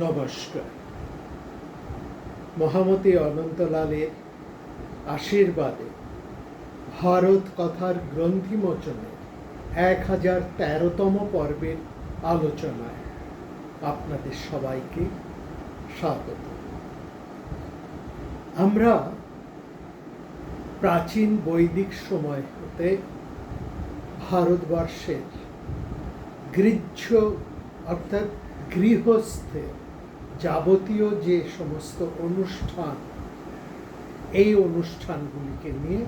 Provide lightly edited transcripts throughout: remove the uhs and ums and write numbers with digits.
নমস্কার। মহামতি অনন্তলালের আশীর্বাদে ভারত কথার গ্রন্থিমোচনের 1013তম পর্বের আলোচনায় আপনাদের সবাইকে স্বাগত। আমরা প্রাচীন বৈদিক সময় হতে ভারতবর্ষের গৃহ্য অর্থাৎ গৃহস্থের যাবতীয় যে সমস্ত অনুষ্ঠান, এই অনুষ্ঠানগুলিকে নিয়ে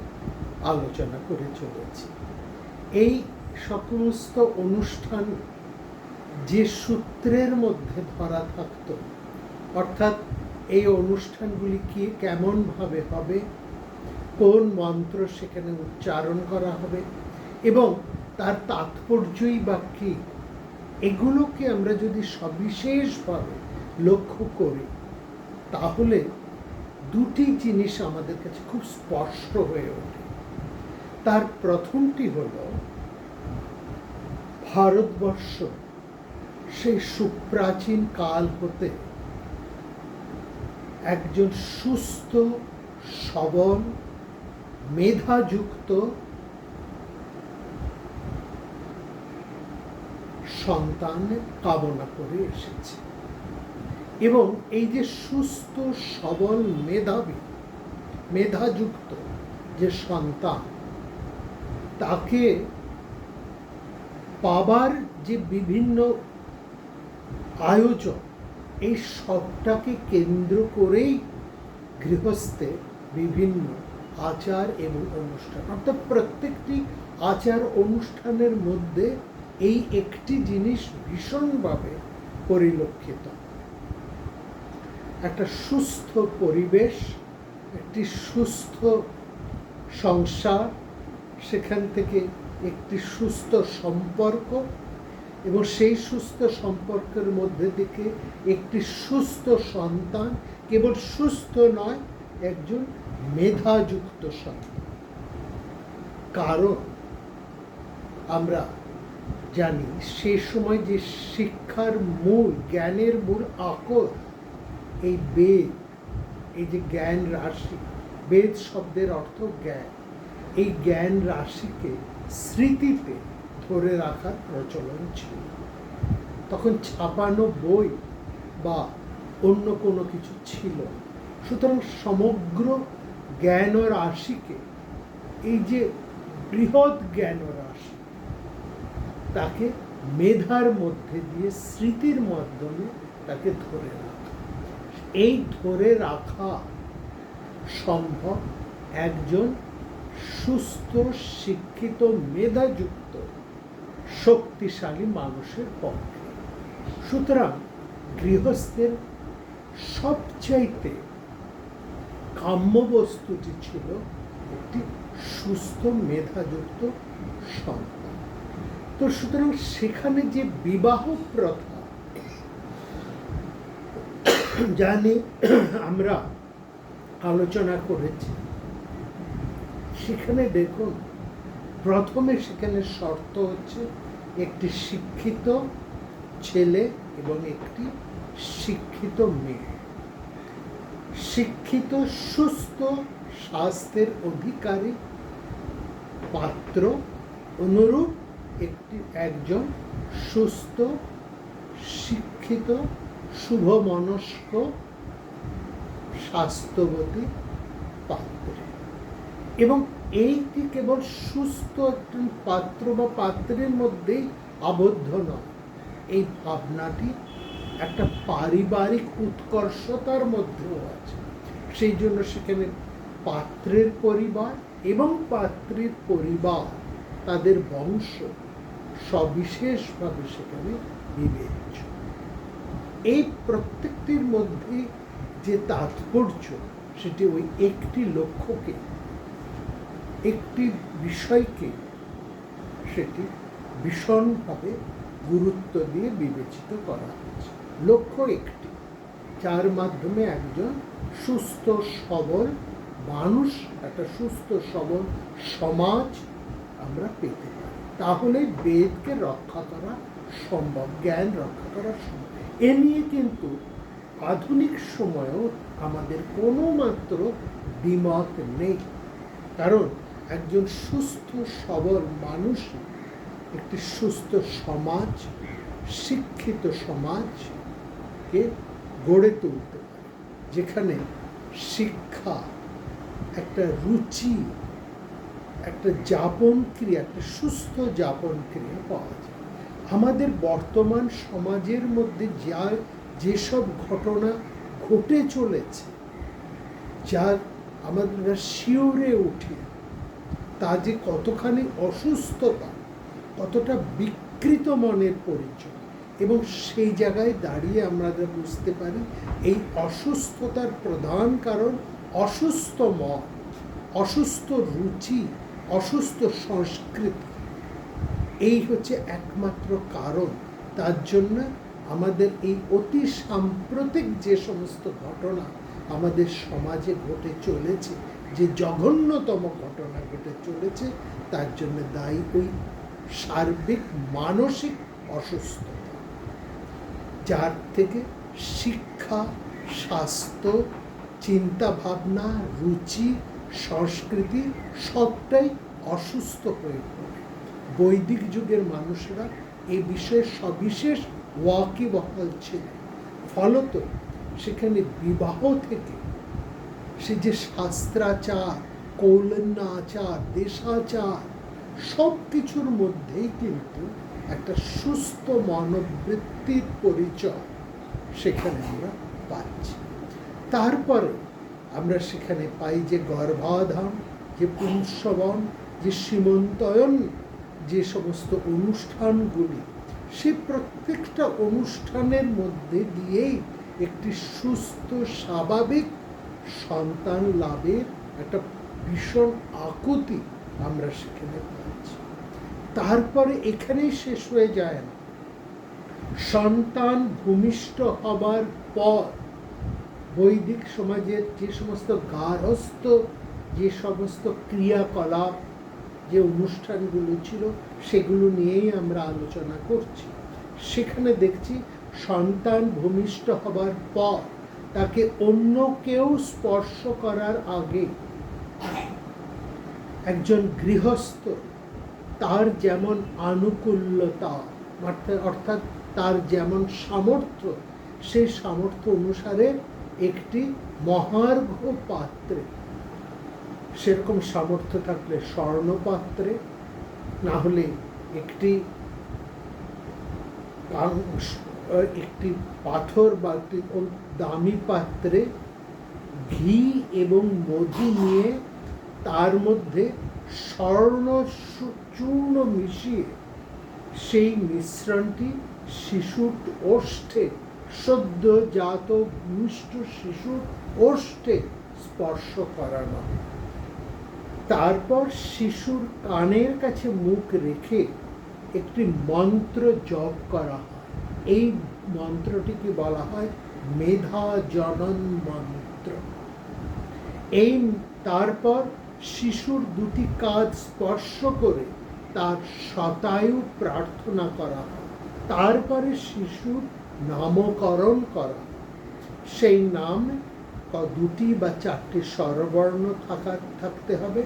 আলোচনা করে চলেছি। এই সমস্ত অনুষ্ঠান যে সূত্রের মধ্যে ধরা থাকত, অর্থাৎ এই অনুষ্ঠানগুলি কি কেমনভাবে হবে, কোন মন্ত্র সেখানে উচ্চারণ করা হবে এবং তার তাৎপর্যই বা কী, এগুলোকে আমরা যদি সবিশেষভাবে লক্ষ্য করি তাহলে দুটি জিনিস আমাদের কাছে খুব স্পষ্ট হয়ে ওঠে। তার প্রথমটি হল ভারতবর্ষ সেই সুপ্রাচীন কাল হতে একজন সুস্থ, সবল, মেধাযুক্ত সন্তানের কামনা করে এসেছে এবং এই যে সুস্থ, সবল, মেধাযুক্ত যে সন্তান, তাকে পাবার যে বিভিন্ন আয়োজন, এই সবটাকে কেন্দ্র করেই গৃহস্থে বিভিন্ন আচার এবং অনুষ্ঠান, অর্থাৎ প্রত্যেকটি আচার অনুষ্ঠানের মধ্যে এই একটি জিনিস ভীষণভাবে পরিলক্ষিত। একটা সুস্থ পরিবেশ, একটি সুস্থ সংসার, সেখান থেকে একটি সুস্থ সম্পর্ক এবং সেই সুস্থ সম্পর্কের মধ্যে থেকে একটি সুস্থ সন্তান, কেবল সুস্থ নয়, একজন মেধাযুক্ত সন্তান। কারণ আমরা জানি সে সময় যে শিক্ষার মূল, জ্ঞানের মূল আকর এই বেদ, এই যে জ্ঞান রাশি, বেদ শব্দের অর্থ জ্ঞান, এই জ্ঞান রাশিকে স্মৃতিতে ধরে রাখার প্রচলন ছিল। তখন ছাপানো বই বা অন্য কোনো কিছু ছিল, সুতরাং সমগ্র জ্ঞান রাশিকে, এই যে বৃহৎ জ্ঞান রাশি, তাকে মেধার মধ্যে দিয়ে স্মৃতির মাধ্যমে তাকে ধরে রাখা। এই ধরে রাখা সম্ভব একজন সুস্থ, শিক্ষিত, মেধাযুক্ত, শক্তিশালী মানুষের পক্ষে। সুতরাং গৃহস্থের সবচাইতে কাম্য বস্তুটি ছিল একটি সুস্থ, মেধাযুক্ত সন্তান। তো সুতরাং সেখানে যে বিবাহ প্রথা, যা নিয়ে আমরা আলোচনা করেছি, সেখানে দেখুন প্রথমে সেখানে শর্ত হচ্ছে একটি শিক্ষিত ছেলে এবং একটি শিক্ষিত মেয়ে। শিক্ষিত, সুস্থ, স্বাস্থ্যের অধিকারী পাত্র অনুরূপ একজন সুস্থ, শিক্ষিত, শুভমনস্ক, স্বাস্থ্যবতী পাত্র। এবং এইটি কেবল সুস্থ একজন পাত্র বা পাত্রের মধ্যেই আবদ্ধ নয়, এই ভাবনাটি একটা পারিবারিক উৎকর্ষতার মধ্যেও আছে। সেই জন্য সেখানে পাত্রের পরিবার এবং পাত্রীর পরিবার, তাদের বংশ সবিশেষভাবে সেখানে বিবেচ্য। এই প্রত্যেকটির মধ্যে যে তাৎপর্য, সেটি ওই একটি লক্ষ্যকে, একটি বিষয়কে সেটি ভীষণভাবে গুরুত্ব দিয়ে বিবেচিত করা হয়েছে। লক্ষ্য একটি, যার মাধ্যমে একজন সুস্থ, সবল মানুষ, একটা সুস্থ, সবল সমাজ আমরা পেতে পারি। তাহলে বেদকে রক্ষা করা সম্ভব, জ্ঞান রক্ষা করা সম্ভব। এ নিয়ে কিন্তু আধুনিক সময়েও আমাদের কোনো মাত্র দ্বিমত নেই, কারণ একজন সুস্থ সবল মানুষ একটি সুস্থ সমাজ, শিক্ষিত সমাজকে গড়ে তুলতে পারে, যেখানে শিক্ষা, একটা রুচি, একটা যাপন ক্রিয়া, একটা সুস্থ যাপন ক্রিয়া পাওয়া যায়। আমাদের বর্তমান সমাজের মধ্যে যেসব ঘটনা ঘটে চলেছে, যার আমরা শিউরে উঠি, তা যে কতখানি অসুস্থতা, কতটা বিকৃত মনের পরিচয়, এবং সেই জায়গায় দাঁড়িয়ে আমরা বুঝতে পারি এই অসুস্থতার প্রধান কারণ অসুস্থ মন, অসুস্থ রুচি, অসুস্থ সংস্কৃতি। এই হচ্ছে একমাত্র কারণ। তার জন্য আমাদের এই অতি সাম্প্রতিক যে সমস্ত ঘটনা আমাদের সমাজে ঘটে চলেছে, যে জঘন্যতম ঘটনা ঘটে চলেছে, তার জন্য দায়ী ওই সার্বিক মানসিক অসুস্থতা, যার থেকে শিক্ষা, স্বাস্থ্য, চিন্তা ভাবনা, রুচি, সংস্কৃতি সবটাই অসুস্থ হয়ে পড়ে। বৈদিক যুগের মানুষেরা এই বিষয়ে সবিশেষ ওয়াকিবহাল ছিলেন। ফলত সেখানে বিবাহ থেকে সে যে শাস্ত্রাচার, কৌলন্যাচার, দেশাচার, সব কিছুর মধ্যেই কিন্তু একটা সুস্থ মনোবৃত্তির পরিচয় সেখানে আমরা পাচ্ছি। তারপরে আমরা সেখানে পাই যে গর্ভাধান, যে পুংসবন, যে সীমন্তয়ন, যে সমস্ত অনুষ্ঠানগুলি, সে প্রত্যেকটা অনুষ্ঠানের মধ্যে দিয়েই একটি সুস্থ স্বাভাবিক সন্তান লাভের একটা ভীষণ আকুতি আমরা সেখানে পাচ্ছি। তারপরে এখানেই শেষ হয়ে যায় না। সন্তান ভূমিষ্ঠ হবার পর বৈদিক সমাজের যে সমস্ত গার্হস্থ, যে সমস্ত ক্রিয়াকলাপ, যে অনুষ্ঠানগুলো ছিল, সেগুলো নিয়েই আমরা আলোচনা করছি। সেখানে দেখছি সন্তান ভূমিষ্ঠ হবার পর তাকে অন্য কেউ স্পর্শ করার আগে একজন গৃহস্থ তার যেমন আনুকূল্যতা, অর্থাৎ তার যেমন সামর্থ্য, সেই সামর্থ্য অনুসারে একটি মহার্ঘ পাত্রে, সেরকম সামর্থ্য থাকলে স্বর্ণপাত্রে, না হলে একটি পাথর বা দামি পাত্রে ঘি এবং মধু নিয়ে তার মধ্যে স্বর্ণ চূর্ণ মিশিয়ে সেই মিশ্রণটি শিশুর ওষ্ঠে, সদ্যজাত ভূমিষ্ঠ শিশুর ওষ্ঠে স্পর্শ করানো। তারপর শিশুর কানের কাছে মুখ রেখে একটি মন্ত্র জপ করা হয়। এই মন্ত্রটিকে বলা হয় মেধা জনন মন্ত্র। এই তারপর শিশুর দুটি কাঁধ স্পর্শ করে তার শতায়ু প্রার্থনা করা হয়। তারপরে শিশুর নামকরণ করা। সেই নাম দুটি বা চারটি স্বরবর্ণ থাকতে হবে,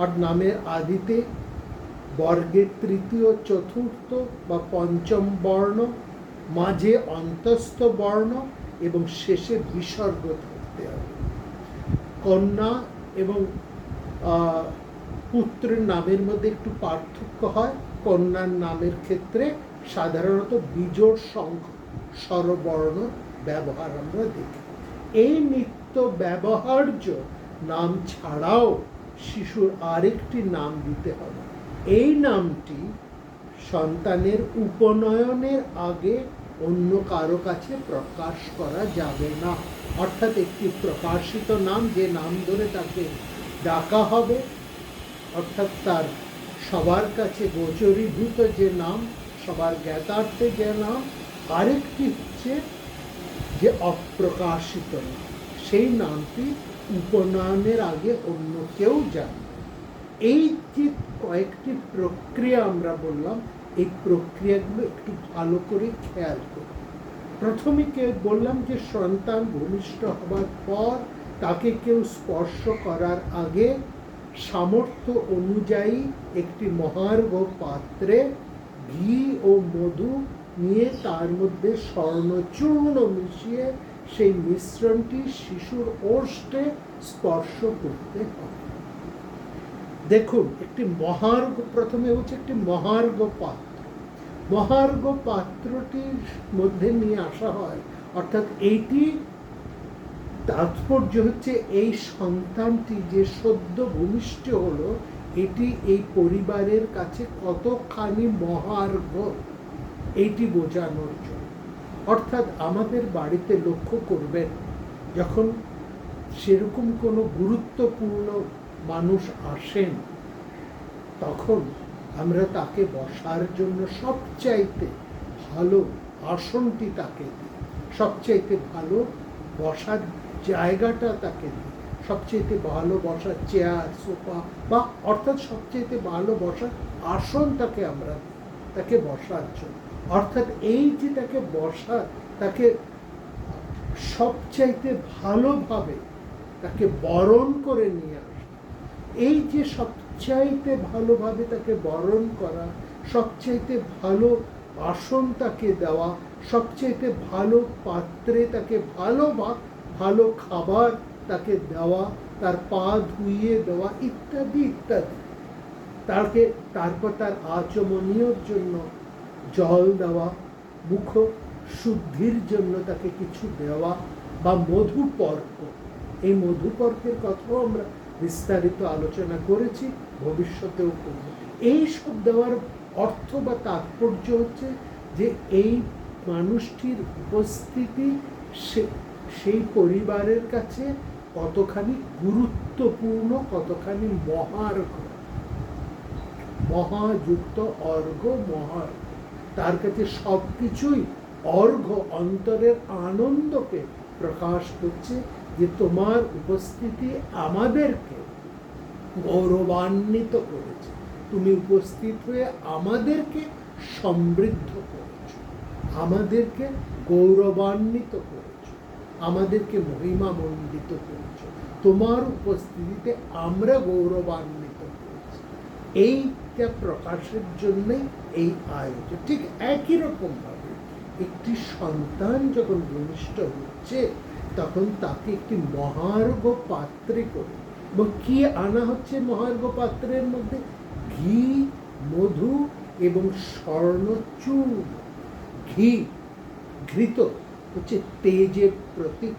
আর নামের আদিতে বর্গের তৃতীয়, চতুর্থ বা পঞ্চম বর্ণ, মাঝে অন্তস্থ বর্ণ এবং শেষে বিসর্গ থাকতে হবে। কন্যা এবং পুত্রের নামের মধ্যে একটু পার্থক্য হয়। কন্যার নামের ক্ষেত্রে সাধারণত বিজোড় সংখ্যক স্বরবর্ণ ব্যবহার আমরা দেখি। এই নিত্য ব্যবহার্য নাম ছাড়াও শিশুর আরেকটি নাম দিতে হবে। এই নামটি সন্তানের উপনয়নের আগে অন্য কারো কাছে প্রকাশ করা যাবে না। অর্থাৎ একটি প্রকাশিত নাম, যে নাম ধরে তাকে ডাকা হবে, অর্থাৎ তার সবার কাছে গোচরীভূত যে নাম, সবার জ্ঞাতার্থে যে নাম। আরেকটি হচ্ছে যে অপ্রকাশিত নাম, সেই নামটি উপনয়নের আগে অন্য কেউ জানে। এই যে কয়েকটি প্রক্রিয়া আমরা বললাম, এই প্রক্রিয়াগুলো একটু ভালো করে খেয়াল করি। প্রথমে বললাম যে সন্তান ভূমিষ্ঠ হবার পর তাকে কেউ স্পর্শ করার আগে সামর্থ্য অনুযায়ী একটি মহার্ঘ পাত্রে ঘি ও মধু নিয়ে তার মধ্যে স্বর্ণচূর্ণ মিশিয়ে সেই মিশ্রণটি শিশুর ওষ্ঠে স্পর্শ করতে হবে। দেখুন, একটি মহার্ঘ, প্রথমে হচ্ছে একটি মহার্ঘ পাত্র। মহার্ঘ পাত্রটির মধ্যে নিয়ে আসা হয়, অর্থাৎ এইটি তাৎপর্য হচ্ছে এই সন্তানটি যে সদ্য ভূমিষ্ঠ হলো, এটি এই পরিবারের কাছে কতখানি মহার্ঘ এইটি বোঝানোর জন্য। অর্থাৎ আমাদের বাড়িতে লক্ষ্য করবেন, যখন সেরকম কোনো গুরুত্বপূর্ণ মানুষ আসেন, তখন আমরা তাকে বসার জন্য সবচাইতে ভালো আসনটি তাকে দিই, সবচাইতে ভালো বসার জায়গাটা তাকে দিই, সবচাইতে ভালো বসার চেয়ার, সোফা বা অর্থাৎ সবচাইতে ভালো বসার আসন তাকে আমরা দিই, তাকে বসার জন্য। অর্থাৎ এই যে তাকে বসার, তাকে সবচাইতে ভালোভাবে তাকে বরণ করে নিয়ে আসা, এই যে সবচাইতে ভালোভাবে তাকে বরণ করা, সবচাইতে ভালো আসন তাকে দেওয়া, সবচাইতে ভালো পাত্রে তাকে ভালো খাবার তাকে দেওয়া, তার পা ধুইয়ে দেওয়া, ইত্যাদি ইত্যাদি। তারপর তার আচমনীয়র জন্য জল দেওয়া, মুখ শুদ্ধির জন্য তাকে কিছু দেওয়া, বা মধুপর্ক। এই মধুপর্কের কথাও আমরা বিস্তারিত আলোচনা করেছি, ভবিষ্যতেও করব। এই সব দেওয়ার অর্থ বা তাৎপর্য হচ্ছে যে এই মানুষটির উপস্থিতি সেই পরিবারের কাছে কতখানি গুরুত্বপূর্ণ, কতখানি মহাযুক্ত অর্ঘ্য, মহার্ঘ। তার কাছে সবকিছুই অর্ঘ্য, অন্তরের আনন্দকে প্রকাশ করছে যে তোমার উপস্থিতি আমাদেরকে গৌরবান্বিত করেছে, তুমি উপস্থিত হয়ে আমাদেরকে সমৃদ্ধ করেছো, আমাদেরকে গৌরবান্বিত করেছো, আমাদেরকে মহিমামণ্ডিত করেছো, তোমার উপস্থিতিতে আমরা গৌরবান্বিত করেছি। এইটা প্রকাশের জন্যই এই আয়োজন। ঠিক একই রকম ভাবে একটি সন্তান যখন ভূমিষ্ঠ হচ্ছে, তখন তাকে একটি মহার্ঘ পাত্রে করে, এবং কি আনা হচ্ছে মহার্ঘ পাত্রের মধ্যে? ঘি, মধু এবং স্বর্ণচূর্ণ। ঘৃত হচ্ছে তেজের প্রতীক,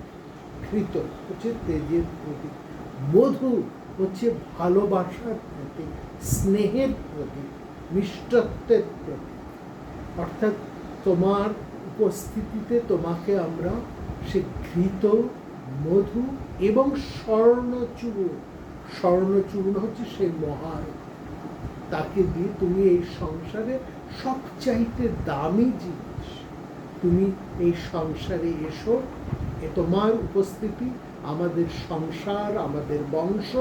ঘৃত হচ্ছে তেজের প্রতীক। মধু হচ্ছে ভালোবাসার প্রতীক, স্নেহের প্রতীক, মিষ্টত্বের প্রতীক। অর্থাৎ তোমার উপস্থিতিতে তোমাকে আমরা সে ঘৃত, মধু এবং স্বর্ণচূর্ণ হচ্ছে সেই মহার্ঘ, তাকে দিয়ে তুমি এই সংসারে সবচাইতে দামি জিনিস, তুমি এই সংসারে এসো, তোমার উপস্থিতি আমাদের সংসার, আমাদের বংশ,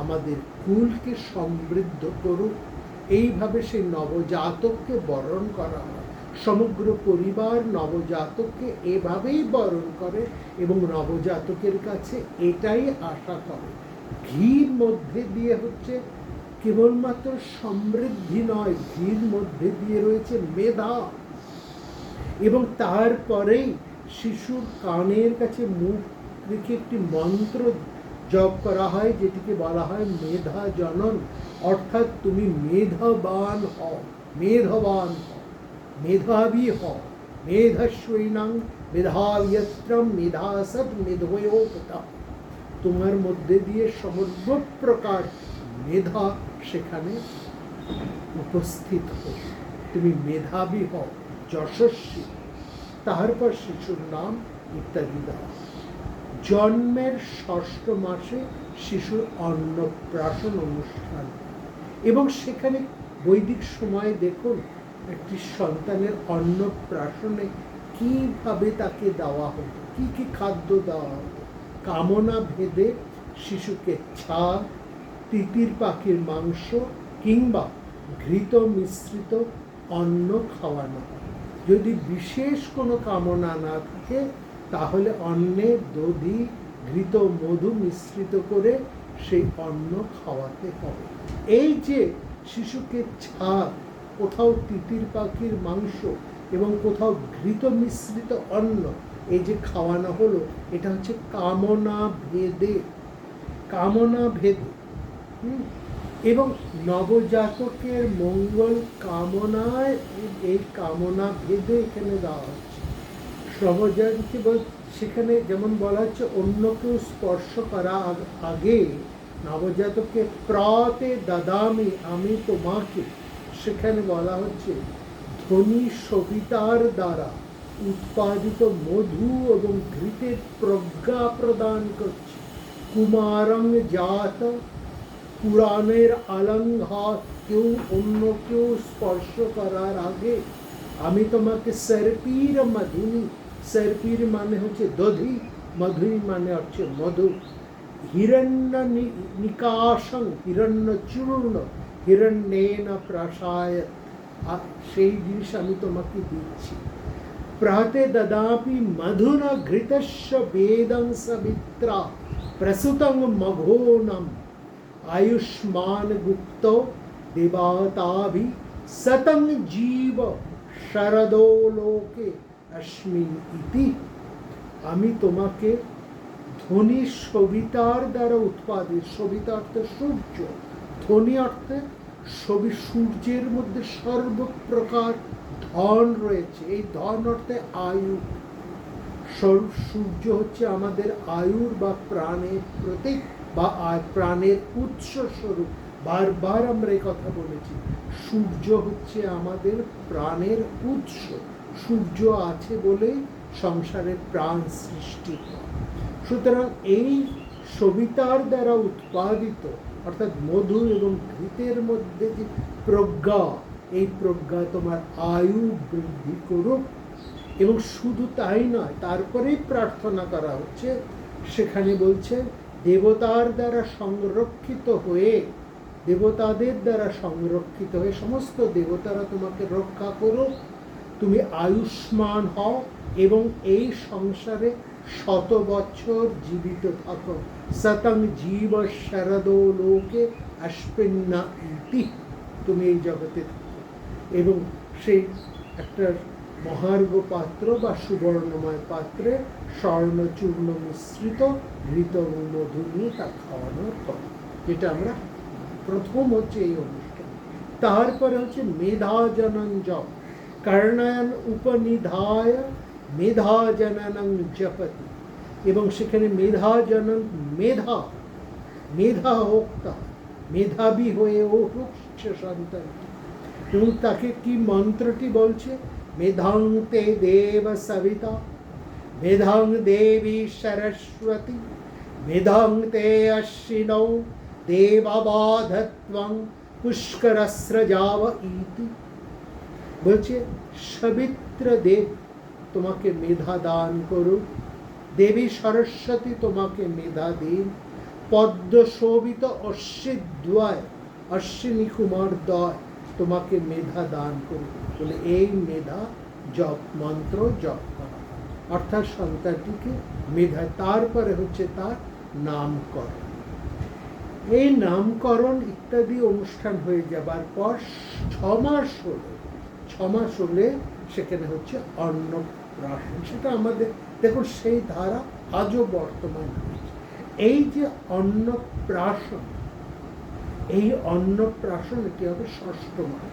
আমাদের কুলকে সমৃদ্ধ করুক। এইভাবে সেই নবজাতককে বরণ করা হয়। সমগ্র পরিবার নবজাতককে এভাবেই বরণ করে এবং নবজাতকের কাছে এটাই আশা করে। ঘির মধ্যে দিয়ে হচ্ছে কেবলমাত্র সমৃদ্ধি নয়, ঘির মধ্যে দিয়ে রয়েছে মেধা। এবং তারপরেই শিশুর কানের কাছে মুখ রেখে একটি মন্ত্র জপ করা হয়, যেটিকে বলা হয় মেধা জনন। অর্থাৎ তুমি মেধাবান হও, মেধাবান হও, মেধাবী হও। মেধাস্বৈনাং মেধাবিয়ত্রম মেধাসৎ মেধোয়তা। তোমার মধ্যে দিয়ে সর্বপ্রকার মেধা সেখানে উপস্থিত হও, তুমি মেধাবী হও, যশস্বী। তারপর শিশুর নাম ইত্যাদি দেওয়া। জন্মের ষষ্ঠ মাসে শিশুর অন্নপ্রাশন অনুষ্ঠান, এবং সেখানে বৈদিক সময়ে দেখুন একটি সন্তানের অন্নপ্রাশনে কিভাবে তাকে দেওয়া হতো, কি কি খাদ্য দেওয়া হতো। কামনা ভেদে শিশুকে ছাগ, তিতির পাখির মাংস কিংবা ঘৃত মিশ্রিত অন্ন খাওয়ানো হয়। যদি বিশেষ কোনো কামনা না থাকে তাহলে অন্নে দধি ঘৃত মধু মিশ্রিত করে সেই অন্ন খাওয়াতে হবে। এই যে শিশুকে ছাদ, কোথাও তিতির পাখির মাংস এবং কোথাও ঘৃত মিশ্রিত অন্ন এই যে খাওয়ানো হলো, এটা হচ্ছে কামনা ভেদে, কামনা ভেদে। এবং নবজাতকের মঙ্গল কামনায় এই কামনা ভেদে এখানে দেওয়া হচ্ছে। নবজাতককে সেখানে যেমন বলা হচ্ছে অন্য কেউ স্পর্শ করা আগে নবজাতককে প্রাতে দাদামি, আমি তোমাকে, সেখানে বলা হচ্ছে ধ্বনি সবিতার দ্বারা উৎপাদিত মধু এবং ঘৃতের প্রজ্ঞা প্রদান করছে। কুমারং জাত, পুরাণের আলঙ্ঘাত, কেউ অন্য কেউ স্পর্শ করার আগে আমি তোমাকে সর্পির মধুনি, সর্পির মানে হচ্ছে দধি, মধুই মানে হচ্ছে মধু, হিরণ্য নিকাশং, হিরণ্য চূর্ণ, হিরণ্যেন প্রাসায়, সেই জিনিস আমি তোমাকে দিচ্ছি। প্রাতে দদাপি মধুনা ঘৃতস্য বেদং সবিত্রা প্রসুতং মঘোনম আয়ুষ্মান গুপ্ত দেবতাভি সতং জীব শরদো লোকে অস্মিন ইতি। আমি তোমাকে ধ্বনি সবিতার দ্বারা উৎপাদিত, সবিতা অর্থে সূর্য, ধ্বনি অর্থে সূর্যের মধ্যে সর্বপ্রকার ধন রয়েছে, এই ধন অর্থে আয়ু। সূর্য হচ্ছে আমাদের আয়ুর বা প্রাণের প্রতীক বা প্রাণের উৎস স্বরূপ। বারবার আমরা এই কথা বলেছি, সূর্য হচ্ছে আমাদের প্রাণের উৎস। সূর্য আছে বলেই সংসারের প্রাণ সৃষ্টি। সুতরাং এই সবিতার দ্বারা উৎপাদিত অর্থাৎ মধু এবং ঘৃতের মধ্যে যে প্রজ্ঞা, এই প্রজ্ঞা তোমার আয়ু বৃদ্ধি করুক। এবং শুধু তাই নয়, তারপরেই প্রার্থনা করা হচ্ছে, সেখানে বলছে দেবতার দ্বারা সংরক্ষিত হয়ে, দেবতাদের দ্বারা সংরক্ষিত হয়ে সমস্ত দেবতারা তোমাকে রক্ষা করুক, তুমি আয়ুষ্মান হও এবং এই সংসারে 100 বছর জীবিত থাকো। সতং জীব শরদো লোকে অস্মিন্না ইতি, তুমি এই জগতে থাকো। এবং সেই একটা মহার্ঘ পাত্র বা সুবর্ণময় পাত্রে স্বর্ণচূর্ণ মিশ্রিত ঘৃত মধু নিয়ে তা খাওয়ানোর পর, যেটা আমরা প্রথম হচ্ছে এই অনুষ্ঠান। তারপরে হচ্ছে মেধাজনন জপ, কর্ণায়ন উপনিধায় মেধাজননং জপতি। এবং সেখানে মেধাজনন, মেধা, মেধা হোক্তা, মেধাবী হয়ে উঠুক সে সন্তানটি। এবং তাকে কি মন্ত্রটি বলছে, মেধাং তে দেব সবিতা, মেধাং দেবী সরস্বতী, মেধাং তে অশ্বিনৌ দেবাবাধত্বং পুষ্করস্রজাব ইতি। বলছে সবিত্র দেব তোমাকে মেধা দান করুক, দেবী সরস্বতী তোমাকে মেধা দিন, পদ্ম শোভিত অশ্বিদ্বয়, অশ্বিনী কুমার দ্বয় তোমাকে মেধা দান করুক বলে এই মেধা জপ, মন্ত্র জপ করা, অর্থাৎ সন্তানটিকে মেধা। তারপরে হচ্ছে তার নামকরণ। এই নামকরণ ইত্যাদি অনুষ্ঠান হয়ে যাবার পর 6 মাস হলে সেখানে হচ্ছে অন্নপ্রাশন। সেটা আমাদের দেখুন সেই ধারা আজও বর্তমান রয়েছে। এই যে অন্নপ্রাশন, এই অন্নপ্রাশন এটি হবে 6ষ্ঠ মাস।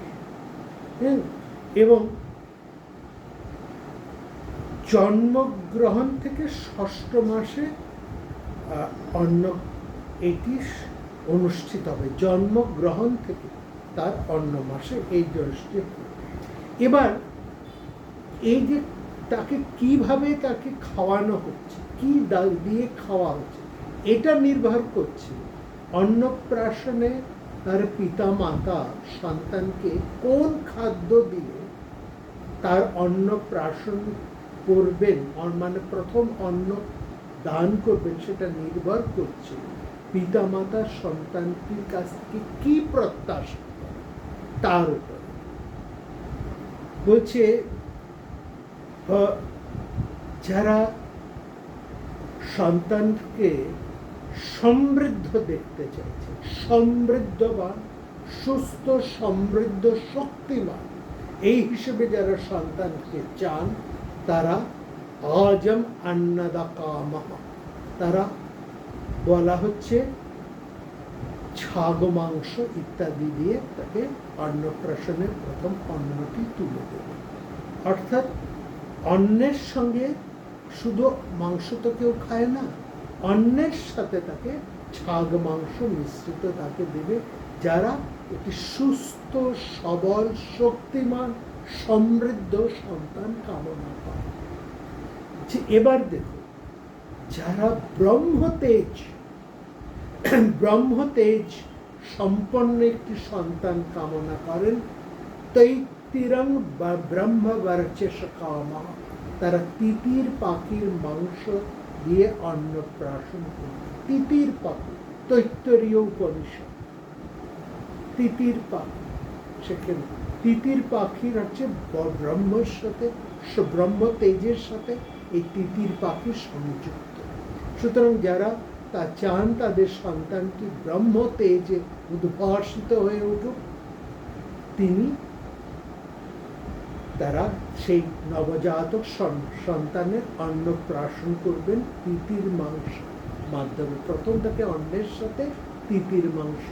এবং জন্মগ্রহণ থেকে 6ষ্ঠ মাসে অন্ন এটি অনুষ্ঠিত হবে। জন্মগ্রহণ থেকে তার অন্ন মাসে এই জিনিসটি। এবার এই যে তাকে কিভাবে তাকে খাওয়ানো হচ্ছে, কি দিয়ে খাওয়া হচ্ছে, এটা নির্ভর করছে অন্নপ্রাশনে তার পিতা মাতা সন্তানকে কোন খাদ্য দিয়ে তার অন্নপ্রাশন করবেন, মানে প্রথম অন্ন দান করবেন, সেটা নির্ভর করছে পিতা মাতা সন্তানটির কাছ থেকে কি প্রত্যাশা তার উপর। বলছে যারা সন্তানকে সমৃদ্ধ দেখতে চাইছে, সমৃদ্ধবান, সুস্থ, সমৃদ্ধ, শক্তিমান, এই হিসেবে যারা সন্তানকে চান, তারা আজম আন্নাদা কামাহ, তারা বলা হচ্ছে ছাগ মাংস ইত্যাদি দিয়ে তাকে অন্নপ্রাশনের প্রথম অন্নটি তুলে দেবে। অর্থাৎ অন্নের সঙ্গে শুধু মাংস তো কেউ খায় না, অন্নের সাথে তাকে ছাগ মাংস মিশ্রিত তাকে দেবে, যারা একটি সুস্থ, সবল, শক্তিমান, সমৃদ্ধ সন্তান কামনা করে। যে এবার দেখো, যারা ব্রহ্মতেজ সম্পন্ন একটি সন্তান কামনা করেন, তৈতিরং বা ব্রহ্মবর্চস কামা, তারা তিতির পাখির মাংস দিয়ে অন্নপ্রাশন করবে। তিতির পাখি, তৈত্তরীয় উপনিষদ, তিতির পাখি, সেখানে তিতির পাখির হচ্ছে ব্রহ্মের সাথে, ব্রহ্ম তেজের সাথে এই তিতির পাখি সংযুক্ত। সুতরাং যারা তা চান তাদের সন্তানটি ব্রহ্ম তেজে উদ্ভাসিত হয়ে উঠুক, তারা সেই নবজাতক সন্তানের অন্নপ্রাশন করবেন তিতির মাংস মাধ্যমে। প্রথম তাকে অন্নের সাথে তিতির মাংস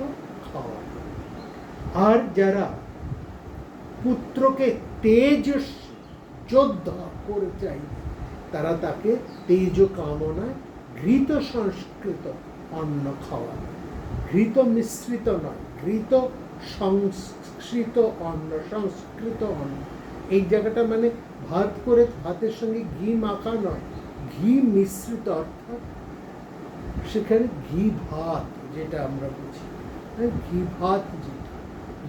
খাওয়াবে। আর যারা পুত্রকে তেজস্বী যোদ্ধা করে চাইবে, তারা তাকে তেজ কামনায় ঘৃত সংস্কৃত অন্ন খাওয়াবে। ঘৃত মিশ্রিত নয়, ঘৃত সংস্কৃত অন্ন, সংস্কৃত অন্ন। এই জায়গাটা মানে ভাত করে ভাতের সঙ্গে ঘি মাখা নয়, ঘি মিশ্রিত, অর্থাৎ সেখানে ঘি ভাত যেটা আমরা বুঝি, ঘি ভাত, যেটা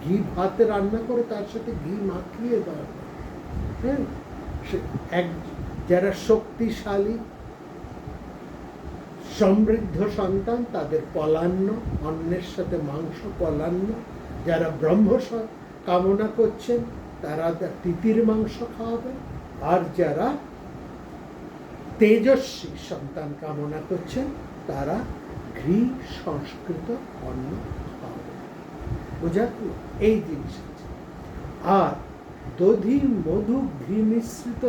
ঘি ভাতে রান্না করে তার সাথে ঘি মাখিয়ে দেওয়া হয়। হ্যাঁ, যারা শক্তিশালী সমৃদ্ধ সন্তান, তাদের পলান্ন, অন্নের সাথে মাংস পলান্ন। যারা ব্রহ্ম কামনা করছেন, তারা তিতির মাংস খাওয়াবেন। আর যারা তেজস্বী সন্তান কামনা করছেন, তারা ঘৃ সংস্কৃত অন্ন খাওয়াবেন। বোঝা গেল? এই জিনিস আছে। আর দধি, মধু, ঘি মিশ্রিত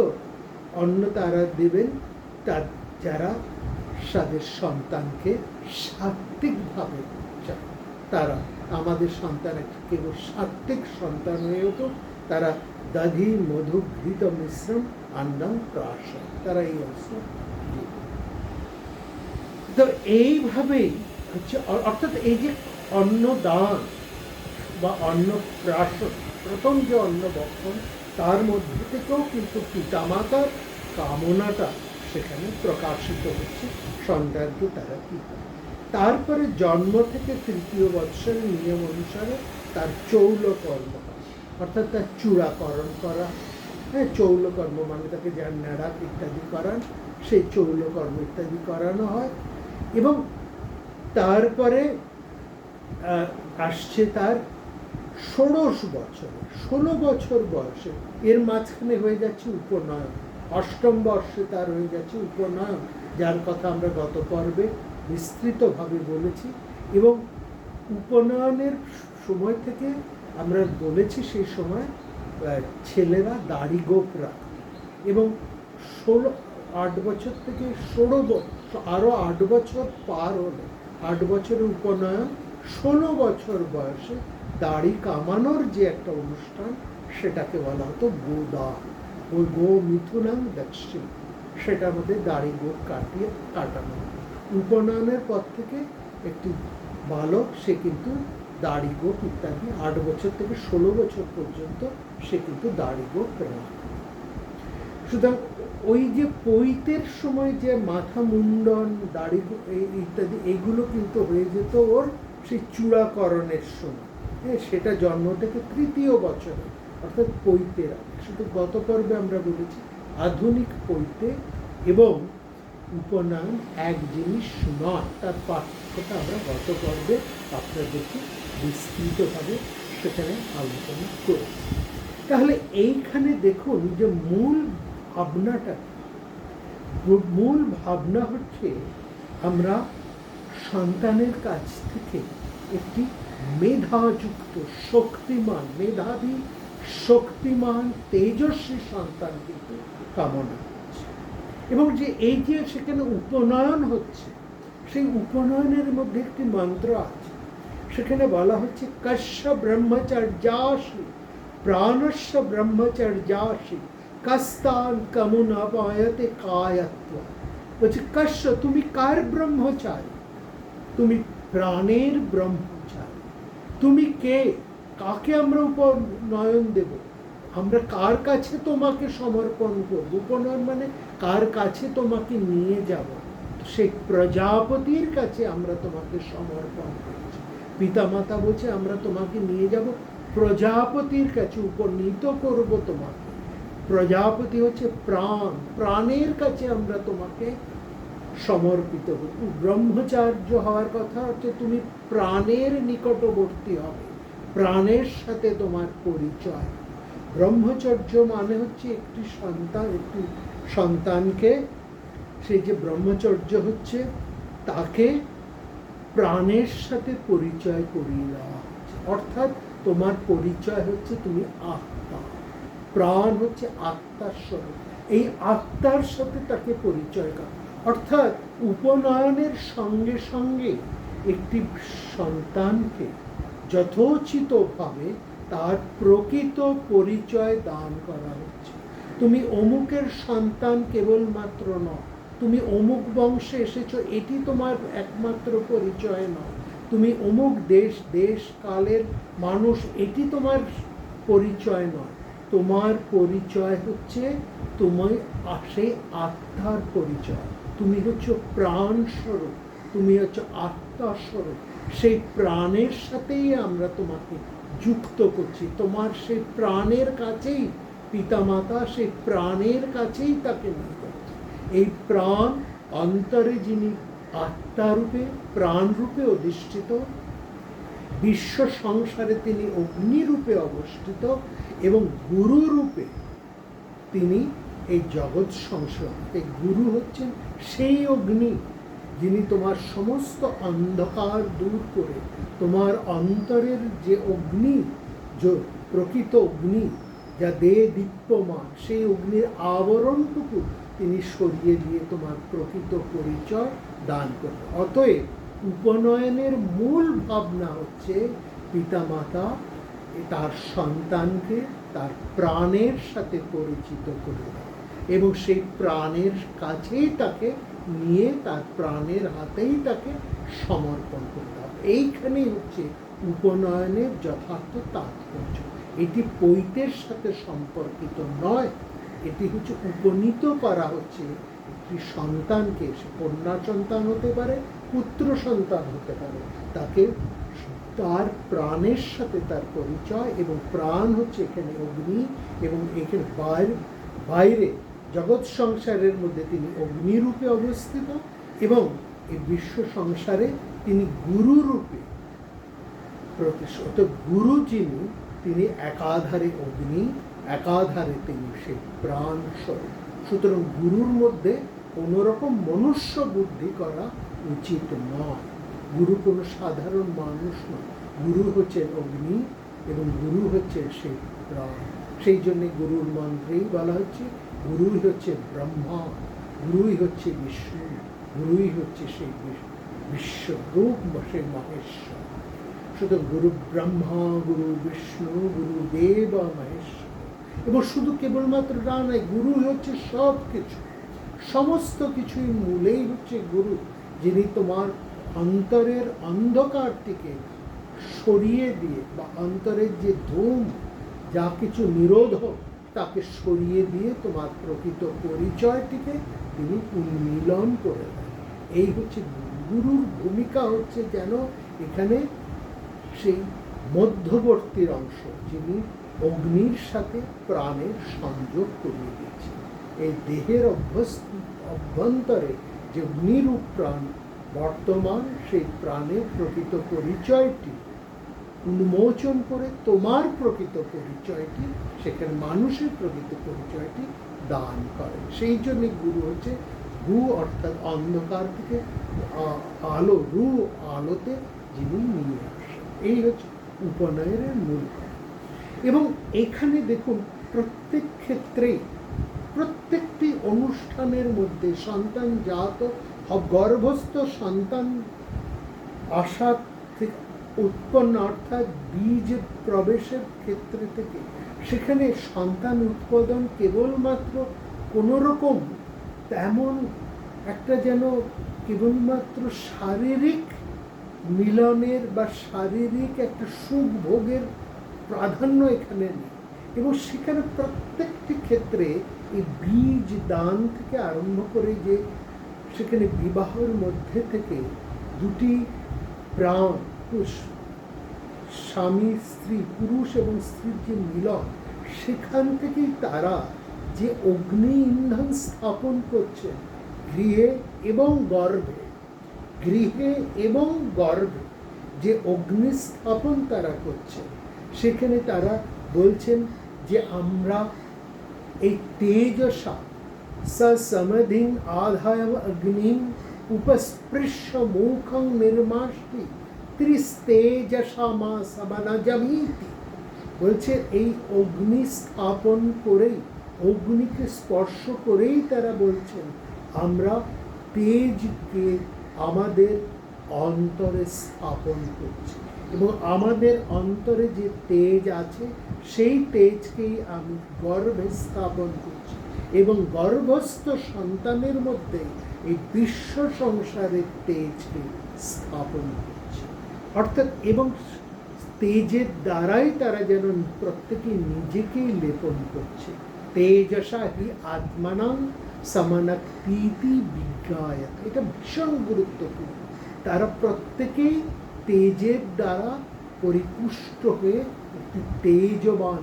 অন্ন তারা দেবেন যারা তাদের সন্তানকে সাত্ত্বিকভাবে চায়। তারা আমাদের সন্তান কেবল সাত্ত্বিক সন্তান হয়ে উঠুক, তারা দধি, মধু, ঘৃত মিশ্রণ অন্নম প্রাশন, তারা এই অস্ত্র। তো এইভাবেই হচ্ছে, অর্থাৎ এই যে অন্নদান বা অন্নপ্রাশন, প্রথম যে অন্নভক্ষণ, তার মধ্যে থেকেও কিন্তু পিতামাতার কামনাটা সেখানে প্রকাশিত হচ্ছে, সন্তানকে তারা কি করে। তারপরে জন্ম থেকে তৃতীয় বৎসরের নিয়ম অনুসারে তার চৌলকর্ম হয়, অর্থাৎ তার চূড়াকরণ করা। হ্যাঁ, চৌলকর্ম মানে তাকে যার নেড়া ইত্যাদি করান, সেই চৌলকর্ম ইত্যাদি করানো হয়। এবং তারপরে আসছে তার 16 বছরে, 16 বছর বয়সে, এর মাঝখানে হয়ে যাচ্ছে উপনয়ন। অষ্টম বর্ষে তার হয়ে যাচ্ছে উপনয়ন, যার কথা আমরা গত পর্বে বিস্তৃতভাবে বলেছি। এবং উপনয়নের সময় থেকে আমরা বলেছি, সেই সময় ছেলেরা দাড়ি গোঁফ রাখত। এবং 8 বছর থেকে 16 বছর, আরও 8 বছর পার হলে, 8 বছরে উপনয়ন, 16 বছর বয়সে দাড়ি কামানোর যে একটা অনুষ্ঠান, সেটাকে বলা হতো গোদান। ওই গো মিথুনাং দক্ষিণ, সেটার মধ্যে দাড়ি গোঁফ কাটানো। উপনয়নের পর থেকে একটি বালক, সে কিন্তু দাড়ি গোঁফ ইত্যাদি 8 বছর থেকে 16 বছর পর্যন্ত সে কিন্তু দাড়ি গোঁফ রাখে। সুতরাং ওই যে পৈতের সময় যে মাথা মুন্ডন, দাড়ি ইত্যাদি, এইগুলো কিন্তু হয়ে যেত ওর সেই চূড়াকরণের সময়। হ্যাঁ, সেটা জন্ম থেকে তৃতীয় বছরে, অর্থাৎ পৈতের আগে। শুধু গত পর্বে আমরা বলেছি আধুনিক পৈতে এবং উপনয়ন এক জিনিস নয়, তার পার্থক্যটা আমরা গত পর্বে আপনাদেরকে বিস্তৃতভাবে সেখানে আলোচনা করেছি। তাহলে এইখানে দেখুন যে মূল ভাবনাটা কি? মূল ভাবনা হচ্ছে আমরা সন্তানের কাছ থেকে একটি মেধাযুক্ত, শক্তিমান, মেধাবী, শক্তিমান, তেজস্বী সন্তান কিন্তু কামনা করছে। এবং যে এই যে সেখানে উপনয়ন হচ্ছে, সেই উপনয়নের মধ্যে একটি মন্ত্র আছে। সেখানে বলা হচ্ছে কস্য ব্রহ্মচর্যাসি প্রাণস্য ব্রহ্মচর্যাসি কস্তান কমুনাপায়তে কায়ত্ব। বলছে কস্য, তুমি কার ব্রহ্মচারী? তুমি প্রাণের ব্রহ্মচারী। তুমি কে? কাকে আমরা উপনয়ন দেব? আমরা কার কাছে তোমাকে সমর্পণ করব? উপনয়ন মানে কার কাছে তোমাকে নিয়ে যাব? সেই প্রজাপতির কাছে আমরা তোমাকে সমর্পণ করছি। পিতামাতা বলছে আমরা তোমাকে নিয়ে যাব প্রজাপতির কাছে, উপনীত করব তোমাকে। প্রজাপতি হচ্ছে প্রাণ, প্রাণের কাছে আমরা তোমাকে সমর্পিত করব। ব্রহ্মচার্য হওয়ার কথা হচ্ছে তুমি প্রাণের নিকটবর্তী হবে, প্রাণের সাথে তোমার পরিচয়। ব্রহ্মচর্য মানে হচ্ছে একটি সন্তানকে, সেই যে ব্রহ্মচর্য হচ্ছে তাকে প্রাণের সাথে পরিচয় করিয়ে দেওয়া হচ্ছে। অর্থাৎ তোমার পরিচয় হচ্ছে তুমি আত্মা, প্রাণ হচ্ছে আত্মার স্বরূপ। এই আত্মার সাথে তাকে পরিচয় করা, অর্থাৎ উপনয়নের সঙ্গে সঙ্গে একটি সন্তানকে যথোচিতভাবে তার প্রকৃত পরিচয় দান করা হচ্ছে। তুমি অমুকের সন্তান কেবলমাত্র নও, তুমি অমুক বংশে এসেছো এটি তোমার একমাত্র পরিচয় নয়, তুমি অমুক দেশ কালের মানুষ এটি তোমার পরিচয় নয়। তোমার পরিচয় হচ্ছে তুমি সেই আত্মার পরিচয়। তুমি হচ্ছে প্রাণ স্বরূপ, তুমি হচ্ছে আত্মার স্বরূপ। সেই প্রাণের সাথেই আমরা তোমাকে যুক্ত করছি। তোমার সেই প্রাণের কাছেই পিতামাতা, সেই প্রাণের কাছেই তাকে নিয়ে যাচ্ছে। এই প্রাণ অন্তরে যিনি আত্মারূপে, প্রাণরূপে অধিষ্ঠিত, বিশ্ব সংসারে তিনি অগ্নিরূপে অবস্থিত, এবং গুরু রূপে তিনি এই জগৎ সংসার। এই গুরু হচ্ছেন সেই অগ্নি যিনি তোমার সমস্ত অন্ধকার দূর করে তোমার অন্তরের যে অগ্নি, যে প্রকৃত অগ্নি যা দীপ্যমান, সেই অগ্নির আবরণটুকু তিনি সরিয়ে দিয়ে তোমার প্রকৃত পরিচয় দান করবে। অতএব উপনয়নের মূল ভাবনা হচ্ছে পিতামাতা তার সন্তানকে তার প্রাণের সাথে পরিচিত করে দেয় এবং সেই প্রাণের কাছেই তাকে নিয়ে তার প্রাণের হাতেই তাকে সমর্পণ করে দেয়। এইখানেই হচ্ছে উপনয়নের যথার্থ তাৎপর্য। এটি পৈতের সাথে সম্পর্কিত নয়, এটি হচ্ছে উপনীত করা হচ্ছে একটি সন্তানকে। সে কন্যা সন্তান হতে পারে, পুত্র সন্তান হতে পারে, তাকে তার প্রাণের সাথে তার পরিচয়। এবং প্রাণ হচ্ছে এখানে অগ্নি, এবং এখানে বাইরে জগৎ সংসারের মধ্যে তিনি অগ্নিরূপে অবস্থিত, এবং এই বিশ্ব সংসারে তিনি গুরুরূপে প্রতিষ্ঠিত। গুরু যিনি, তিনি একাধারে অগ্নি, একাধারে তিনি সেই প্রাণ স্বরূপ। সুতরাং গুরুর মধ্যে কোনোরকম মনুষ্য বুদ্ধি করা উচিত নয়। গুরু কোনো সাধারণ মানুষ নয়, গুরু হচ্ছেন অগ্নি এবং গুরু হচ্ছে সেই প্রাণ। সেই জন্যে গুরুর মন্ত্রেই বলা হচ্ছে গুরুই হচ্ছে ব্রহ্মা, গুরুই হচ্ছে বিষ্ণু, গুরুই হচ্ছে সেই বিশ্বরূপ, সেই মহেশ্বর। সুতরাং গুরু ব্রহ্মা, গুরু বিষ্ণু, গুরু দেব মহেশ্বর। এবং শুধু কেবলমাত্র তা নয়, গুরু হচ্ছে সব কিছু, সমস্ত কিছুই মূলেই হচ্ছে গুরু, যিনি তোমার অন্তরের অন্ধকারটিকে সরিয়ে দিয়ে, বা অন্তরের যে ধূম, যা কিছু নিরোধক তাকে সরিয়ে দিয়ে তোমার প্রকৃত পরিচয়টিকে তিনি উন্মীলন করে দেন। এই হচ্ছে গুরুর ভূমিকা, হচ্ছে যেন এখানে সেই মধ্যবর্তীর অংশ, যিনি অগ্নির সাথে প্রাণের সংযোগ করিয়ে দিয়েছেন। এই দেহের অভ্যন্তরে যে অগ্নিরূপ প্রাণ বর্তমান, সেই প্রাণের প্রকৃত পরিচয়টি উন্মোচন করে তোমার প্রকৃত পরিচয়টি, সেখানে মানুষের প্রকৃত পরিচয়টি দান করেন। সেই জন্য গুরু হচ্ছে গু অর্থাৎ অন্ধকার থেকে আলো, রু আলোতে যিনি নিয়ে আসেন। এই হচ্ছে উপনয়নের মূল কথা। এবং এখানে দেখুন প্রত্যেক ক্ষেত্রেই প্রত্যেকটি অনুষ্ঠানের মধ্যে সন্তান জাত গর্ভস্থ সন্তান আশা থেকে উৎপন্ন অর্থাৎ বীজ প্রবেশের ক্ষেত্রে থেকে সেখানে সন্তান উৎপাদন কেবলমাত্র কোনোরকম তেমন একটা যেন কেবলমাত্র শারীরিক মিলনের বা শারীরিক একটা সুখ ভোগের প্রাধান্য এখানে নেই। এবং সেখানে প্রত্যেকটি ক্ষেত্রে এই বীজ দান থেকে আরম্ভ করে যে সেখানে বিবাহের মধ্যে থেকে দুটি প্রাণ, স্বামী স্ত্রী, পুরুষ এবং স্ত্রীর যে মিলন, সেখান থেকেই তারা যে অগ্নি ইন্ধন স্থাপন করছে গৃহে এবং গর্ভে, গৃহে এবং গর্ভে যে অগ্নি স্থাপন তারা করছে, সেখানে তারা বলছেন যে আমরা এই তেজসা সসমধিং আধায় অগ্নিম উপস্পৃশ্য মুখং নির্মাষ্টি ত্রিস্তেজসা মা সবনজমিতি। বলছে এই অগ্নি স্থাপন করেই, অগ্নিকে স্পর্শ করেই তারা বলছেন আমরা তেজকে আমাদের অন্তরে স্থাপন করছি এবং আমাদের অন্তরে যে তেজ আছে সেই তেজকেই আমি গর্ভে স্থাপন করছি এবং গর্ভস্থ সন্তানের মধ্যে এই বিশ্ব সংসারের তেজকে স্থাপন করছি। অর্থাৎ এবং তেজের দ্বারাই তারা যেন প্রত্যেকে নিজেকেই লেপন করছে। তেজসা হি আত্মানাং সমনক্তীতি বিজ্ঞায়ত। এটা ভীষণ গুরুত্বপূর্ণ। তারা প্রত্যেকেই তেজের দ্বারা পরিপুষ্ট হয়ে একটি তেজবান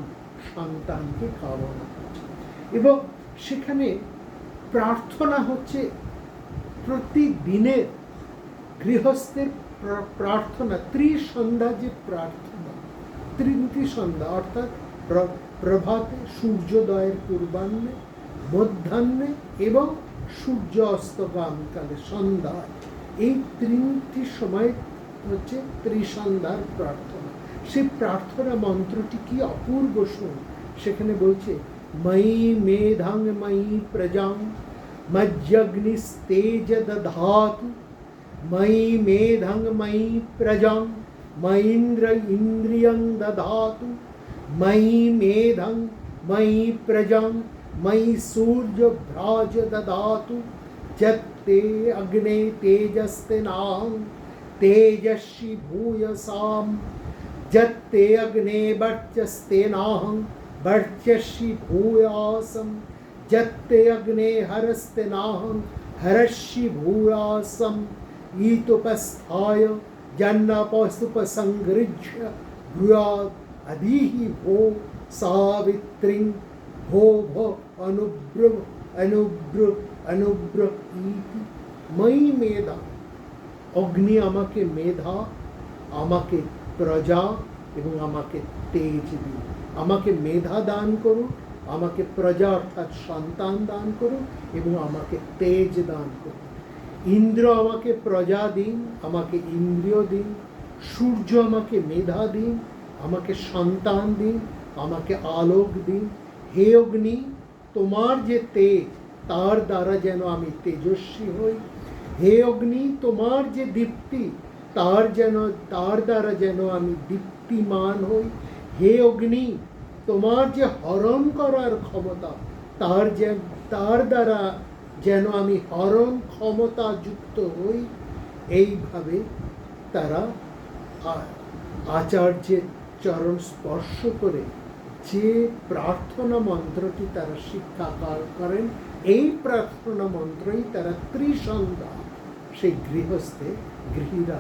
সন্তানকে কামনা করছে। এবং সেখানে প্রার্থনা হচ্ছে প্রতিদিনের গৃহস্থের প্রার্থনা, ত্রিসন্ধ্যা যে প্রার্থনা, ত্রিসন্ধ্যা অর্থাৎ প্রভাতে, সূর্যোদয়ের পূর্বাহ্নে, মধ্যাহ্নে এবং সূর্য অস্তগামীকালে সন্ধ্যায়, এই তিনটি সময় হচ্ছে ত্রিসন্ধ্যার প্রার্থনা। সেই প্রার্থনা মন্ত্রটি কি অপূর্ব শুন। সেখানে বলছে ময়ি মেধাং ময়ি প্রজাং মজ্জগ্নিস্তেজ দধাতু, ময়ি মেধাং ময়ি প্রজাং ময়ীন্দ্র ইন্দ্রিয়ং দধাতু, ময়ি মেধাং ময়ি প্রজাং ময়ি সূর্যভ্রাজ দধাতু, যত্তে অগ্নে তেজস্তেনাহং तेजस्वी भूयसाम, जत्ते अग्ने वर्चस्तेनाहं वर्चस्वी भूयासम, जत्ते अग्ने हरस्तेनाहं हरस्वी भूयासम, ईतुपस्थाय जन्नपस्तुपसंगृह्य भूयात् अधीहि भो सावित्रीं भो भो अनुब्रव अनुब्रव अनुब्रव इति। मयि मेधा, অগ্নি আমাকে মেধা, আমাকে প্রজা এবং আমাকে তেজ দিন। আমাকে মেধা দান করুন, আমাকে প্রজা অর্থাৎ সন্তান দান করুন এবং আমাকে তেজ দান করুন। ইন্দ্র আমাকে প্রজা দিন, আমাকে ইন্দ্রিয় দিন। সূর্য আমাকে মেধা দিন, আমাকে সন্তান দিন, আমাকে আলোক দিন। হে অগ্নি, তোমার যে তেজ তার দ্বারা যেন আমি তেজস্বী হই। হে অগ্নি, তোমার যে দীপ্তি তার দ্বারা যেন আমি দীপ্তিমান হই। হে অগ্নি, তোমার যে হরণ করার ক্ষমতা তার দ্বারা যেন আমি হরণ ক্ষমতা যুক্ত হই। এইভাবে তারা আচার্যের চরণ স্পর্শ করে যে প্রার্থনা মন্ত্রটি তারা শিক্ষা করেন, এই প্রার্থনা মন্ত্রই তারা ত্রিসন্ধ্যা সেই গৃহস্থে গৃহীরা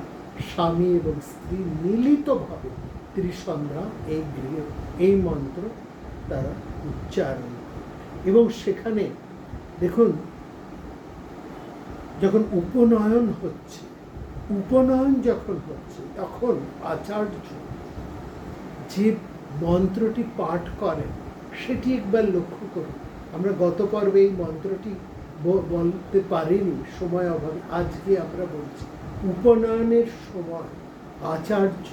স্বামী এবং স্ত্রী মিলিতভাবে ত্রিসন্ধ্যা এই মন্ত্র তারা উচ্চারণ করে। এবং সেখানে দেখুন যখন উপনয়ন যখন হচ্ছে তখন আচার্য যে মন্ত্রটি পাঠ করেন সেটি একবার লক্ষ্য করুন। আমরা গত পর্বে এই মন্ত্রটি বলতে পারিনি সময় অভাবে, আজকে আমরা বলছি। উপনয়নের সময় আচার্য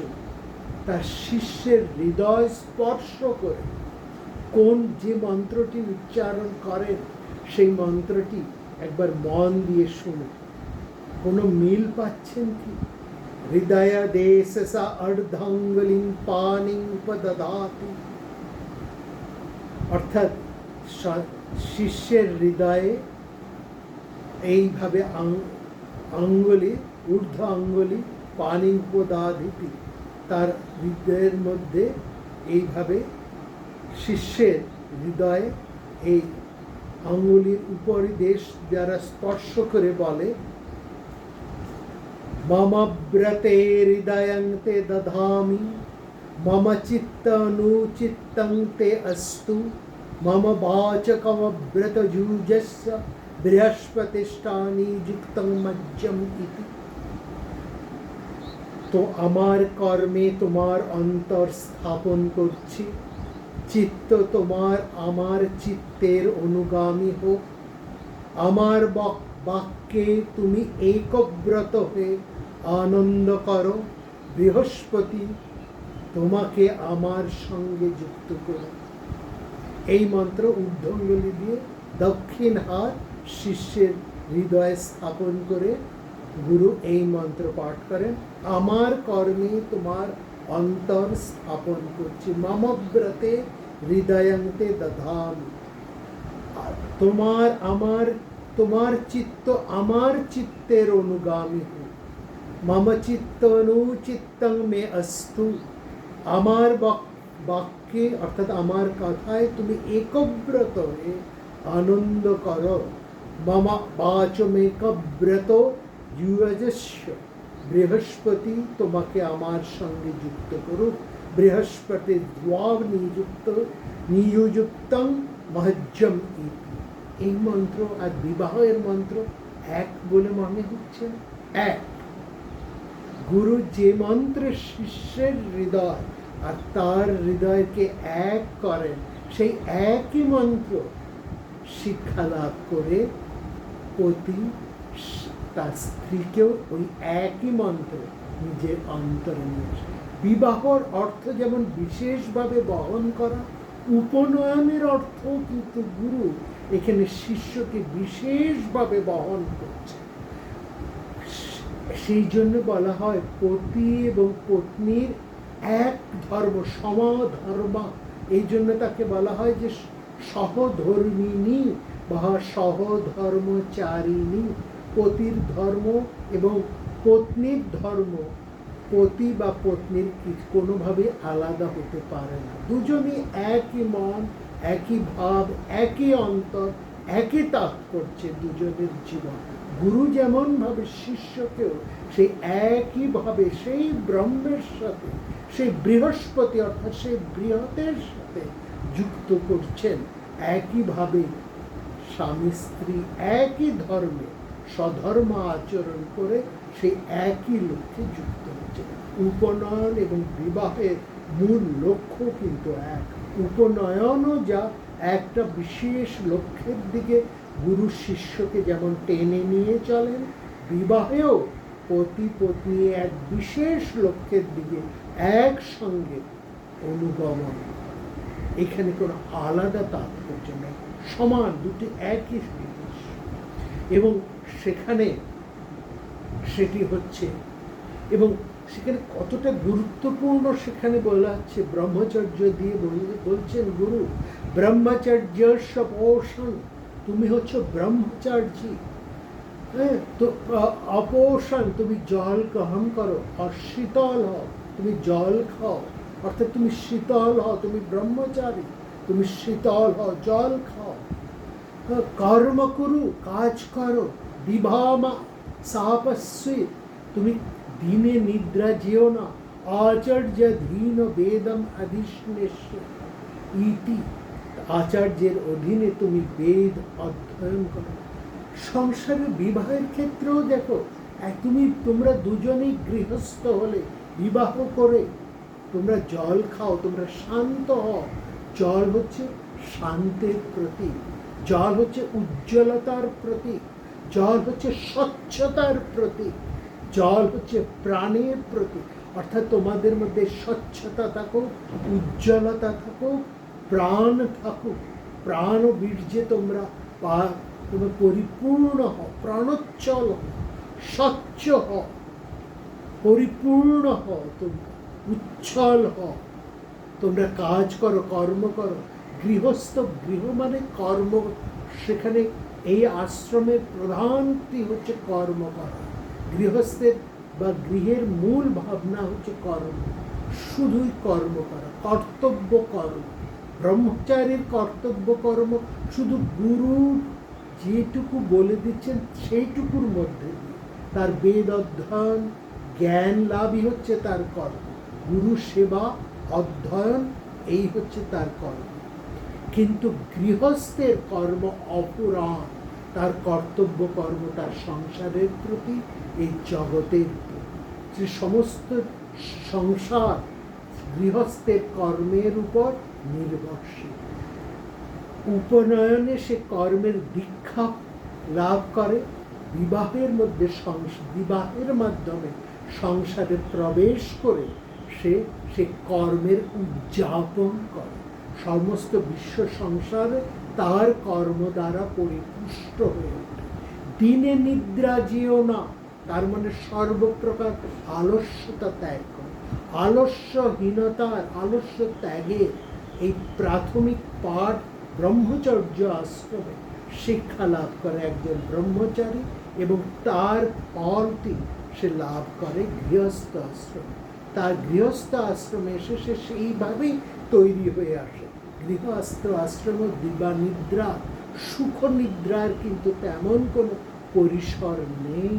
তার শিষ্যের হৃদয় স্পর্শ করে কোন যে মন্ত্রটি উচ্চারণ করেন সেই মন্ত্রটি একবার মন দিয়ে শুনুন। কোনো মিল পাচ্ছেন কি? হৃদয় দেশ সা অর্ধাঙ্গুলিং পানিং উপদদাতি, অর্থাৎ শিষ্যের হৃদয়ে এইভাবে আঙ্গুলি, ঊর্ধ্ব আঙ্গুলি পানিং উপদদাতি, তার হৃদয়ের মধ্যে এইভাবে শিষ্যের হৃদয়ে এই আঙ্গুলির উপরিদেশ দ্বারা স্পর্শ করে বলে, মম ব্রতে হৃদয়ং তে দধামি, মম চিত্তানুচিত্তং তে অস্তু, মম বাচকম ব্রত যুজস্য বৃহস্পতিষ্ঠানি যুক্তং মজ্জম ইতি। তো আমার কর্মে তোমার অন্তর স্থাপন করছি, চিত্ত তোমার আমার চিত্তের অনুগামী হোক, আমার বাক্যে তুমি একব্রত হয়ে আনন্দ করো, বৃহস্পতি তোমাকে আমার সঙ্গে যুক্ত করো। এই মন্ত্র ঊর্ধ্বঙ্গুলি দিয়ে দক্ষিণ হাত শিষ্যের হৃদয়ে স্থাপন করে গুরু এই মন্ত্র পাঠ করেন, আমার কর্মে তোমার অন্তর স্থাপন করছি, মম ব্রতে হৃদয়ং তে দধামি, তোমার চিত্ত আমার চিত্তের অনুগামী হোক, মম চিত্তানুচিত্তং মে অস্তু, আমার বাক্যে অর্থাৎ আমার কথায় তুমি একব্রত হয়ে আনন্দ করো, মম বাচমেকব্রত যুজস্য, বৃহস্পতি তোমাকে আমার সঙ্গে যুক্ত করুক, বৃহস্পতি দ্বাব নিযুক্তং মহজ্জম ইতি। এই মন্ত্র আর বিবাহের মন্ত্র এক বলে মনে হচ্ছে এক। গুরু যে মন্ত্রে শিষ্যের হৃদয় আর তার হৃদয়কে এক করেন, সেই একই মন্ত্র শিক্ষা লাভ করে পতি তার স্ত্রীকেও ওই একই মন্ত্র নিজের অন্তরে নিয়ে আসে। বিবাহর অর্থ যেমন বিশেষভাবে বহন করা, উপনয়নের অর্থ কিন্তু গুরু এখানে শিষ্যকে বিশেষভাবে বহন করছে। সেই জন্য বলা হয় পতি এবং পত্নীর এক ধর্ম, সমধর্মা। এই জন্য তাকে বলা হয় যে সহধর্মিণী বা সহধর্মচারিণী। পতির ধর্ম এবং পত্নীর ধর্ম, পতি বা পত্নীর কোনোভাবে আলাদা হতে পারে না। দুজনই একই মন, একই ভাব, একই অন্তর, একই তাৎপর্যে দুজনের জীবন। গুরু যেমন ভাবে শিষ্যকেও সেই একইভাবে সেই ব্রহ্মের সাথে, সেই বৃহস্পতি অর্থাৎ সেই বৃহতের সাথে যুক্ত করছেন, একইভাবে স্বামী স্ত্রী একই ধর্মে স্বধর্ম আচরণ করে সেই একই লক্ষ্যে যুক্ত হচ্ছে। উপনয়ন এবং বিবাহের মূল লক্ষ্য কিন্তু এক। উপনয়নও যা একটা বিশেষ লক্ষ্যের দিকে গুরু শিষ্যকে যেমন টেনে নিয়ে চলেন, বিবাহেও পতি পত্নী এক বিশেষ লক্ষ্যের দিকে একসঙ্গে অনুগমন। এখানে কোনো আলাদা তাৎপর্য নেই, সমান, দুটি একই জিনিস। এবং সেখানে সেটি হচ্ছে, এবং সেখানে কতটা গুরুত্বপূর্ণ সেখানে বলা হচ্ছে, ব্রহ্মচর্য দিয়ে বলছেন গুরু, ব্রহ্মচর্য পোষণ, তুমি হচ্ছে ব্রহ্মচার্যী। হ্যাঁ, তো অপোষণ, তুমি জল গ্রহণ করো, আর শীতল হও, তুমি জল খাও, অর্থাৎ তুমি শীতল হও, তুমি ব্রহ্মচারী, তুমি শীতল হও, জল খাও। কর্ম করু, কাজ করো, বিভামা সাপস্যে, তুমি দিনে নিদ্রা যেও না, আচার্য ধীন বেদম অধিষ্ণেস্য ইতি, আচার্যের অধীনে তুমি বেদ অধ্যয়ন করো। সংসারে বিবাহের ক্ষেত্রেও দেখো, তোমরা দুজনেই গৃহস্থ হলে, বিবাহ করে তোমরা জল খাও, তোমরা শান্ত হও। জল হচ্ছে শান্তির প্রতীক। জল হচ্ছে উজ্জ্বলতার প্রতীক, জল হচ্ছে স্বচ্ছতার প্রতীক, জল হচ্ছে প্রাণের প্রতীক। অর্থাৎ তোমাদের মধ্যে স্বচ্ছতা থাকুক, উজ্জ্বলতা থাকুক, প্রাণ থাকুক, প্রাণ ও বীর্যে তোমরা পরিপূর্ণ হও, প্রাণোচ্ছল হও, স্বচ্ছ হও, পরিপূর্ণ হও, তোমরা উচ্ছল হও, তোমরা কাজ করো, কর্ম করো। গৃহস্থ, গৃহ মানে কর্ম, সেখানে এই আশ্রমের প্রধানটি হচ্ছে কর্ম করা। গৃহস্থের বা গৃহের মূল ভাবনা হচ্ছে কর্ম, শুধুই কর্ম করা, কর্তব্য কর্ম। ব্রহ্মচারীর কর্তব্য কর্ম শুধু গুরু যেটুকু বলে দিচ্ছেন সেইটুকুর মধ্যে দিয়ে তার বেদ অধ্যয়ন, জ্ঞান লাভই হচ্ছে তার কর্ম। গুরু সেবা, অধ্যয়ন, এই হচ্ছে তার কর্ম। কিন্তু গৃহস্থের কর্ম অপুরাণ, তার কর্তব্য কর্ম তার সংসারের প্রতি, এই জগতের প্রতি। যে সমস্ত সংসার গৃহস্থের কর্মের উপর নির্ভরশীল। উপনয়নে সে কর্মের দীক্ষা লাভ করে, বিবাহের মধ্যে বিবাহের মাধ্যমে সংসারে প্রবেশ করে সে কর্মের উদযাপন করে। সমস্ত বিশ্ব সংসারে তার কর্ম দ্বারা পরিপুষ্ট হয়ে ওঠে। দিনে নিদ্রা যেও না, তার মানে সর্বপ্রকার আলস্যতা ত্যাগ করে। আলস্যহীনতার, আলস্য ত্যাগের এই প্রাথমিক পাঠ ব্রহ্মচর্য আশ্রমে শিক্ষা লাভ করে একজন ব্রহ্মচারী, এবং তার ফলটি সে লাভ করে গৃহস্থ আশ্রমে। তার গৃহস্থ আশ্রমে এসে সে সেইভাবেই তৈরি হয়ে আসে। গৃহস্থ আশ্রম দিবা নিদ্রা, সুখ নিদ্রার কিন্তু তেমন কোনো পরিসর নেই।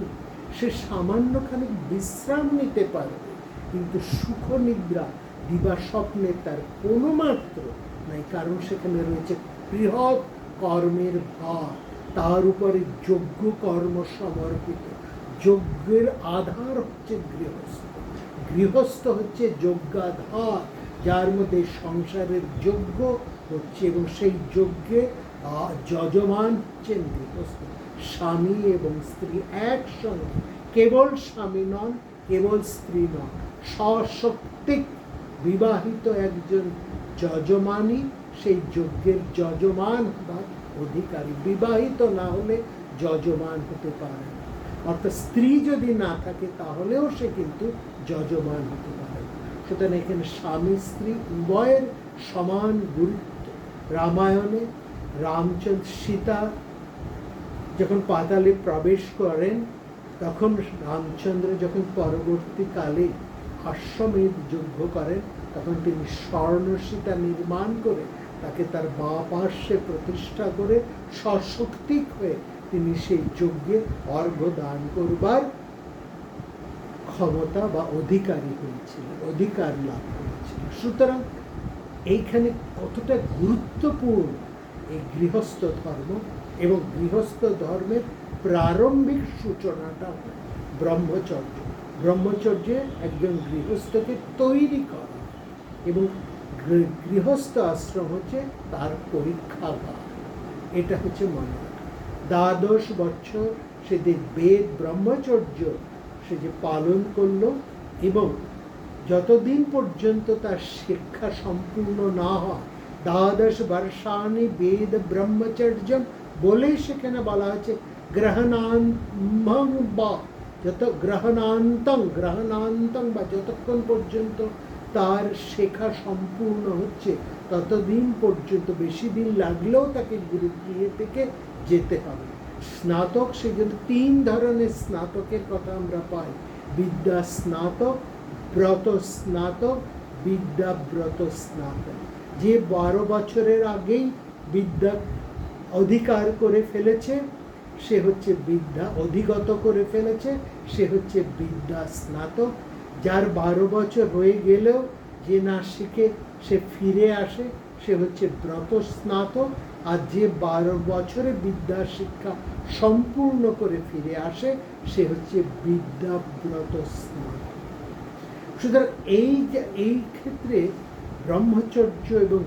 সে সামান্যখানি বিশ্রাম নিতে পারবে, কিন্তু সুখ নিদ্রা, দিবা স্বপ্নে তার কোনো মাত্র নাই। কারণ সেখানে রয়েছে বৃহৎ কর্মের ভার, তার উপরে যজ্ঞ কর্ম সমর্পিত। যজ্ঞের আধার হচ্ছে গৃহস্থ, গৃহস্থ হচ্ছে যজ্ঞাধার, যার মধ্যে সংসারের যজ্ঞ হচ্ছে, এবং সেই যজ্ঞে যজমান হচ্ছেন গৃহস্থ। স্বামী এবং স্ত্রী একসঙ্গে, কেবল স্বামী নন, কেবল স্ত্রী নন, সশক্তিক বিবাহিত একজন যজমানই সেই যজ্ঞের যজমান বা অধিকারী। বিবাহিত না হলে যজমান হতে পারে না। অর্থাৎ স্ত্রী যদি না থাকে তাহলেও সে কিন্তু যজমান হতে পারে না। সুতরাং এখানে স্বামী স্ত্রী উভয়ের সমান গুরুত্ব। রামায়ণে রামচন্দ্র সীতা যখন পাতালে প্রবেশ করেন, তখন রামচন্দ্র যখন পরবর্তীকালে অশ্বমেধ যজ্ঞ করেন, তখন তিনি স্বর্ণ সীতা নির্মাণ করে তাকে তার বাঁ পার্শ্বে প্রতিষ্ঠা করে সশক্তিক হয়ে তিনি সেই যজ্ঞে অর্ঘ্য দান করবার ক্ষমতা বা অধিকারী হয়েছিলেন, অধিকার লাভ করেছিলেন। সুতরাং এইখানে কতটা গুরুত্বপূর্ণ এই গৃহস্থ ধর্ম, এবং গৃহস্থ ধর্মের প্রারম্ভিক সূচনাটা ব্রহ্মচর্য। ব্রহ্মচর্যে একজন গৃহস্থকে তৈরি করা, এবং গৃহস্থ আশ্রম হচ্ছে তার পরীক্ষাগার। এটা হচ্ছে মনে রাখা। 12 বছর সে যে বেদ ব্রহ্মচর্য সে যে পালন করলো, এবং যতদিন পর্যন্ত তার শিক্ষা সম্পূর্ণ না হয়, 12 বর্ষানি বেদ ব্রহ্মচর্যম বলেই সেখানে বলা আছে গ্রহণান্তং বা গ্রহণান্তং বা যতক্ষণ পর্যন্ত তার শেখা সম্পূর্ণ হচ্ছে ততদিন পর্যন্ত, বেশি দিন লাগলেও তাকে গুরুগৃহে থেকে যেতে হবে। স্নাতক, সেই জন্য 3 ধরনের স্নাতকের কথা আমরা পাই। বিদ্যা স্নাতক, ব্রত স্নাতক, বিদ্যাব্রত স্নাতক। যে 12 বছরের আগেই বিদ্যা অধিকার করে ফেলেছে সে হচ্ছে বিদ্যা অধিগত করে ফেলেছে, সে হচ্ছে বিদ্যা স্নাতক। যার 12 বছর হয়ে গেলেও যে না শিখে সে ফিরে আসে, সে হচ্ছে ব্রত স্নাতক। আর যে 12 বছরে বিদ্যা শিক্ষা সম্পূর্ণ করে ফিরে আসে, সে হচ্ছে বিদ্যাব্রত স্নাতক। সুতরাং এই ক্ষেত্রে ব্রহ্মচর্য এবং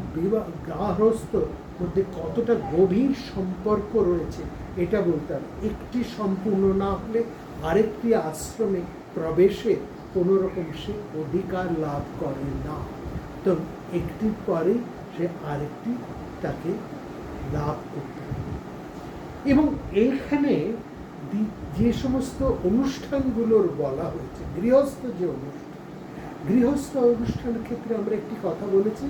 গৃহস্থ মধ্যে কতটা গভীর সম্পর্ক রয়েছে এটা বলতে হবে। একটি সম্পূর্ণ না হলে আরেকটি আশ্রমে প্রবেশে কোনো রকম সে অধিকার লাভ করে না, তো একটির পরে সে আরেকটি তাকে লাভ করতে হবে। এবং এইখানে যে সমস্ত অনুষ্ঠানগুলোর বলা হয়েছে, গৃহস্থ যে অনুষ্ঠান, গৃহস্থ অনুষ্ঠানের ক্ষেত্রে আমরা একটি কথা বলেছি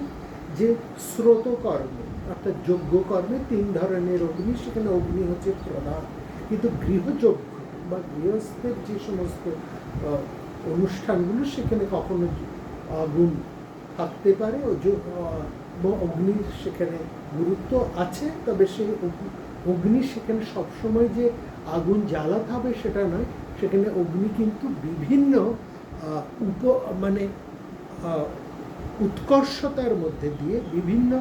যে শ্রোতকর্ম অর্থাৎ যজ্ঞকর্মে 3 ধরনের অগ্নি, সেখানে অগ্নি হচ্ছে প্রধান। কিন্তু গৃহযজ্ঞ বা গৃহস্থের যে সমস্ত অনুষ্ঠানগুলো সেখানে কখনো আগুন থাকতে পারে, অগ্নির সেখানে গুরুত্ব আছে, তবে সেই অগ্নি সেখানে সবসময় যে আগুন জ্বালাতে হবে সেটা নয়, সেখানে অগ্নি কিন্তু বিভিন্ন উৎকর্ষতার মধ্যে দিয়ে, বিভিন্ন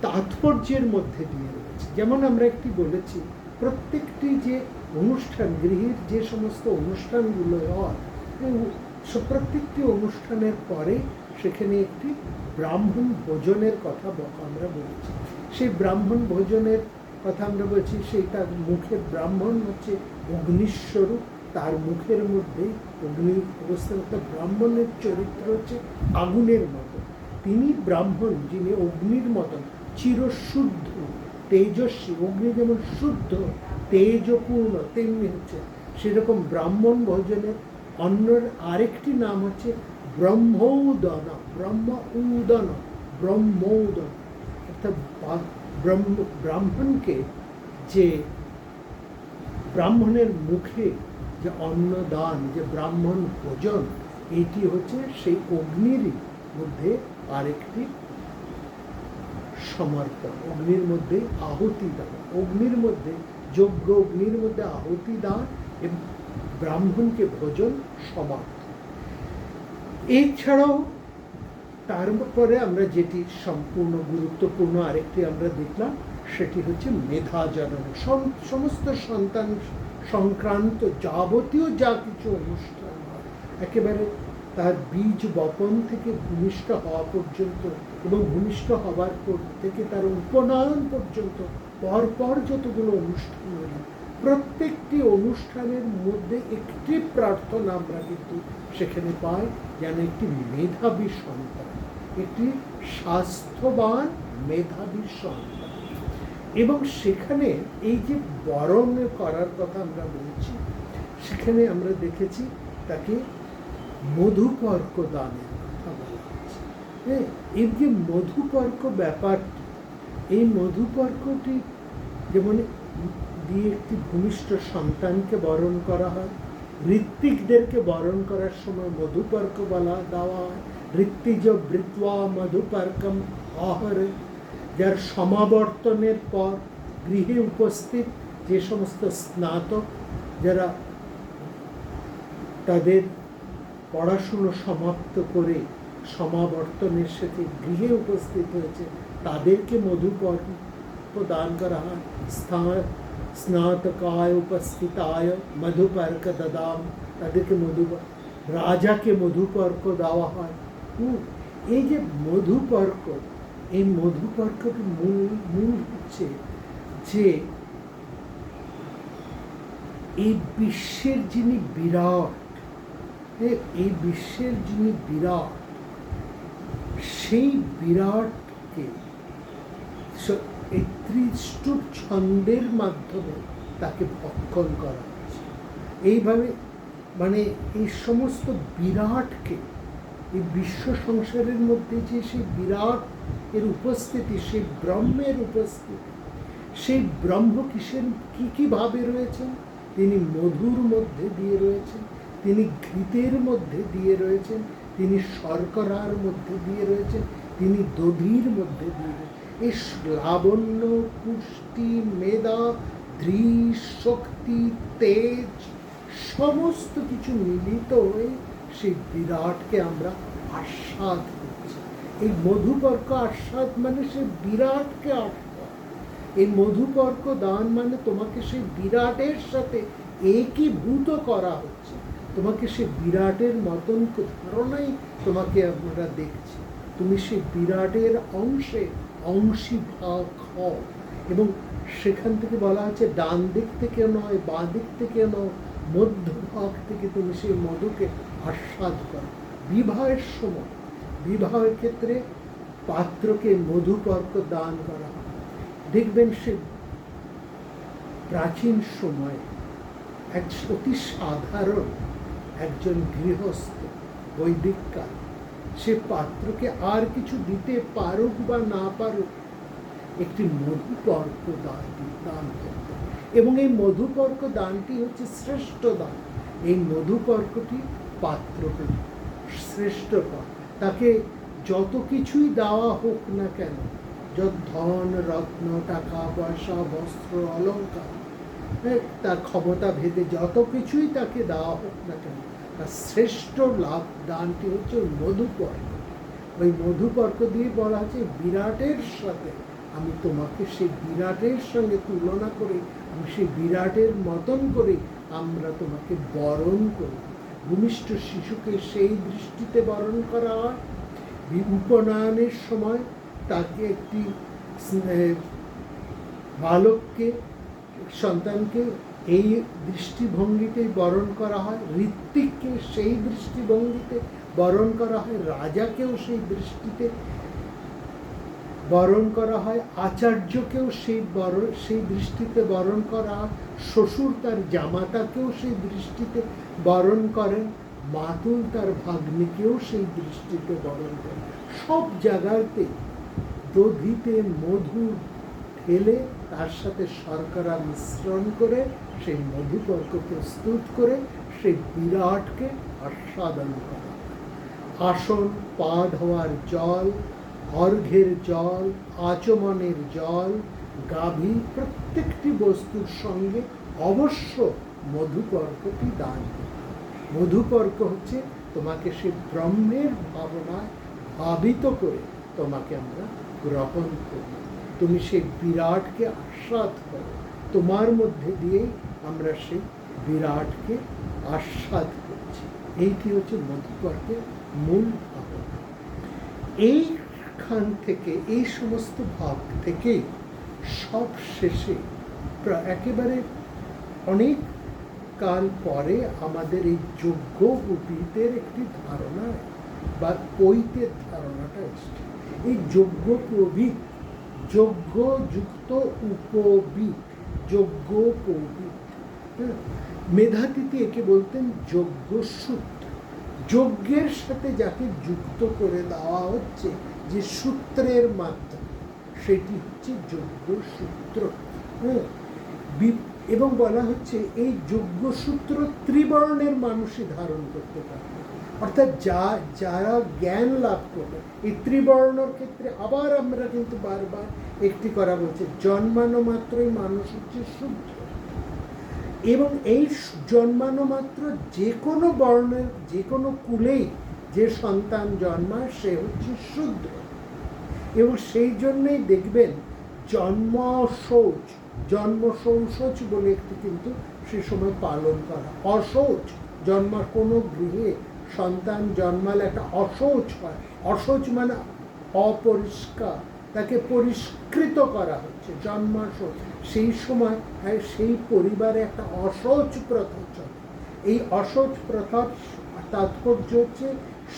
তাৎপর্যের মধ্যে দিয়ে রয়েছে। যেমন আমরা একটি বলেছি, প্রত্যেকটি যে অনুষ্ঠান, গৃহের যে সমস্ত অনুষ্ঠানগুলো হয়, প্রত্যেকটি অনুষ্ঠানের পরে সেখানে একটি ব্রাহ্মণ ভোজনের কথা আমরা বলেছি। সেই ব্রাহ্মণ ভোজনের কথা আমরা বলছি, সেই তার মুখে ব্রাহ্মণ হচ্ছে অগ্নিস্বরূপ, তার মুখের মধ্যে অগ্নির অবস্থান। ব্রাহ্মণের চরিত্র হচ্ছে আগুনের মতো, তিনি ব্রাহ্মণ যিনি অগ্নির মতন চিরশুদ্ধ তেজস্বী। অগ্নি যেমন শুদ্ধ তেজপূর্ণ, তেমনি হচ্ছে সেরকম ব্রাহ্মণ ভোজনের অন্যের আরেকটি নাম হচ্ছে ব্রহ্মৌদন। ব্রহ্মৌদন অর্থাৎ ব্রাহ্মণকে যে ব্রাহ্মণের মুখে যে অন্নদান, যে ব্রাহ্মণ ভোজন, এটি হচ্ছে সেই অগ্নিরই মধ্যে আরেকটি সমর্পণ, অগ্নির মধ্যে আহুতি দান, অগ্নির মধ্যে যজ্ঞ, অগ্নির মধ্যে আহুতি দান এবং ব্রাহ্মণকে ভোজন সমর্পণ। এছাড়াও তারপরে আমরা যেটি সম্পূর্ণ গুরুত্বপূর্ণ আরেকটি আমরা দেখলাম, সেটি হচ্ছে মেধাজনন। সমস্ত সন্তান সংক্রান্ত যাবতীয় যা কিছু অনুষ্ঠান হয়, একেবারে তার বীজ বপন থেকে ভূমিষ্ঠ হওয়া পর্যন্ত এবং ভূমিষ্ঠ হওয়ার পর থেকে তার উপনয়ন পর্যন্ত পরপর যতগুলো অনুষ্ঠান হল, প্রত্যেকটি অনুষ্ঠানের মধ্যে একটি প্রার্থনা আমরা কিন্তু সেখানে পাই, যেন একটি মেধাবী সন্তান, একটি স্বাস্থ্যবান মেধাবী সন্তান। এবং সেখানে এই যে বরণ করার কথা আমরা বলছি, সেখানে আমরা দেখেছি তাকে মধুপর্ক দানের কথা বলা হচ্ছে। এই যে মধুপর্ক ব্যাপারটি, এই মধুপর্কটি যেমন দিয়ে একটি ভূমিষ্ঠ সন্তানকে বরণ করা হয়, ঋত্বিকদেরকে বরণ করার সময় মধুপর্ক দেওয়া হয়। ঋত্বিজ বৃত্বা মধুপর্কম আহরে, যার সমাবর্তনের পর গৃহে উপস্থিত যে সমস্ত স্নাতক যারা তাদের পড়াশুনো সমাপ্ত করে সমাবর্তনের সাথে গৃহে উপস্থিত হয়েছে, তাদেরকে মধুপর্ক প্রদান করা হয়। স্নাতকায় উপস্থিতায় মধুপর্ক দদাম, তাদেরকে রাজাকে মধুপর্ক দেওয়া হয়। এই যে মধুপর্ক, এই মধুপর্কটির মূল হচ্ছে যে এই বিশ্বের যিনি বিরাট, এই বিশ্বের যিনি বিরাট, সেই বিরাটকে এই ত্রিষ্টুপ ছন্দের মাধ্যমে তাকে ভক্ষণ করা হচ্ছে। এইভাবে এই সমস্ত বিরাটকে, এই বিশ্ব সংসারের মধ্যে যে সেই বিরাট এর উপস্থিতি, সেই ব্রহ্মের উপস্থিতি, সেই ব্রহ্ম কিভাবে রয়েছেন? তিনি মধুর মধ্যে দিয়ে রয়েছেন, তিনি ঘৃতের মধ্যে দিয়ে রয়েছেন, তিনি শর্করার মধ্যে দিয়ে রয়েছেন, তিনি দধির মধ্যে দিয়ে রয়েছেন। এই লাবণ্য, পুষ্টি, মেধা, ধৃ, শক্তি, তেজ সমস্ত কিছু মিলিত হয়ে সেই বিরাটকে আমরা আস্বাদ করছি। এই মধুপর্ক আস্বাদ সে বিরাটকে আস্বাদ। এই মধুপর্ক দান তোমাকে সেই বিরাটের সাথে একীভূত করা হচ্ছে, তোমাকে সেই বিরাটের মতন ধারণাই তোমাকে আমরা দেখছি। তুমি সেই বিরাটের অংশে অংশীভাগ হও, এবং সেখান থেকে বলা হচ্ছে ডান দিক থেকে নয়, বাঁ দিক থেকে নয়, মধ্যভাগ থেকে তুমি সেই মধুকে আস্বাদ করো। বিবাহের সময়, বিবাহের ক্ষেত্রে পাত্রকে মধুপর্ক দান করা হয়। দেখবেন সে প্রাচীন সময়ে এক অতি সাধারণ একজন গৃহস্থ বৈদিক কাল, সে পাত্রকে আর কিছু দিতে পারুক বা না পারুক, একটি মধুপর্ক দান করত, এবং এই মধুপর্ক দানটি হচ্ছে শ্রেষ্ঠ দান। এই মধুপর্কটি পাত্রকে শ্রেষ্ঠ পান। তাকে যত কিছুই দেওয়া হোক না কেন, যত ধন রত্ন টাকা পয়সা বস্ত্র অলঙ্কার, তার ক্ষমতা ভেদে যত কিছুই তাকে দেওয়া হোক না কেন, তার শ্রেষ্ঠ লাভ দানটি হচ্ছে ওই মধুপর্ক। ওই মধুপর্ক দিয়ে বলা হচ্ছে বিরাটের সাথে আমি তোমাকে সেই বিরাটের সঙ্গে তুলনা করে, আমি সেই বিরাটের মতন করে আমরা তোমাকে বরণ করি। ভূমিষ্ঠ শিশুকে সেই দৃষ্টিতে বরণ করা হয়। উপনয়নের সময় তাকে একটি বালককে, সন্তানকে এই দৃষ্টিভঙ্গিতেই বরণ করা হয়। ঋত্বিককে সেই দৃষ্টিভঙ্গিতে বরণ করা হয়, রাজাকেও সেই দৃষ্টিতে বরণ করা হয়, আচার্যকেও সেই দৃষ্টিতে বরণ করা হয়, শ্বশুর তার জামাতাকেও সেই দৃষ্টিতে বরণ করেন, মাতুল তার ভাগ্নিকেও সেই দৃষ্টিতে বরণ করেন। সব জায়গাতে দধিতে মধু ঢেলে তার সাথে শর্করা মিশ্রণ করে সেই মধুপর্ক প্রস্তুত করে সেই বিরাটকে আস্বাদন করা। আসন, পা ধোয়ার জল, অর্ঘ্যের জল, আচমনের জল, গাভী, প্রত্যেকটি বস্তুর সঙ্গে অবশ্য মধুপর্কটি দান করতে। মধুপর্ক হচ্ছে তোমাকে সে ব্রহ্মের ভাবনায় ভাবিত করে তোমাকে আমরা গ্রহণ করি। তুমি সেই বিরাটকে আস্বাদ করো, তোমার মধ্যে দিয়েই আমরা সেই বিরাটকে আস্বাদ করছি। এইটি হচ্ছে মধুপর্কের মূল ভাবনা। এইখান থেকে, এই সমস্ত ভাব থেকে সব শেষে একেবারে অনেক কাল পরে আমাদের এই যজ্ঞ উপবীতের একটি ধারণা বা পৈতের ধারণাটা এসছে। এই যজ্ঞ প্রবীত, যজ্ঞ যুক্ত উপবীত, যজ্ঞ প্রবীত, মেধাতিথি একে বলতেন যজ্ঞসূত্র। যজ্ঞের সাথে যাকে যুক্ত করে দেওয়া হচ্ছে যে সূত্রের মাধ্যমে, সেটি হচ্ছে যজ্ঞসূত্র। এবং বলা হচ্ছে এই যজ্ঞসূত্র ত্রিবর্ণের মানুষই ধারণ করতে পারে, অর্থাৎ যারা জ্ঞান লাভ করবে। এই ত্রিবর্ণর ক্ষেত্রে আবার আমরা কিন্তু বারবার একটি করা বলছে, জন্মানো মাত্রই মানুষ হচ্ছে শূদ্র, এবং এই জন্মানো মাত্র যে কোনো বর্ণের যে কোনো কুলেই যে সন্তান জন্মায় সে হচ্ছে শূদ্র। এবং সেই জন্যই দেখবেন জন্ম শৌচ বলে একটি কিন্তু সে সময় পালন করা। অশৌচ, জন্মার কোনো গৃহে সন্তান জন্মালে একটা অশৌচ হয়। অশৌচ মানে অপরিষ্কার, তাকে পরিষ্কৃত করা হচ্ছে, জন্মাশৌচ। সেই সময় সেই পরিবারে একটা অশৌচ প্রথা চলে। এই অশৌচ প্রথার তাৎপর্য হচ্ছে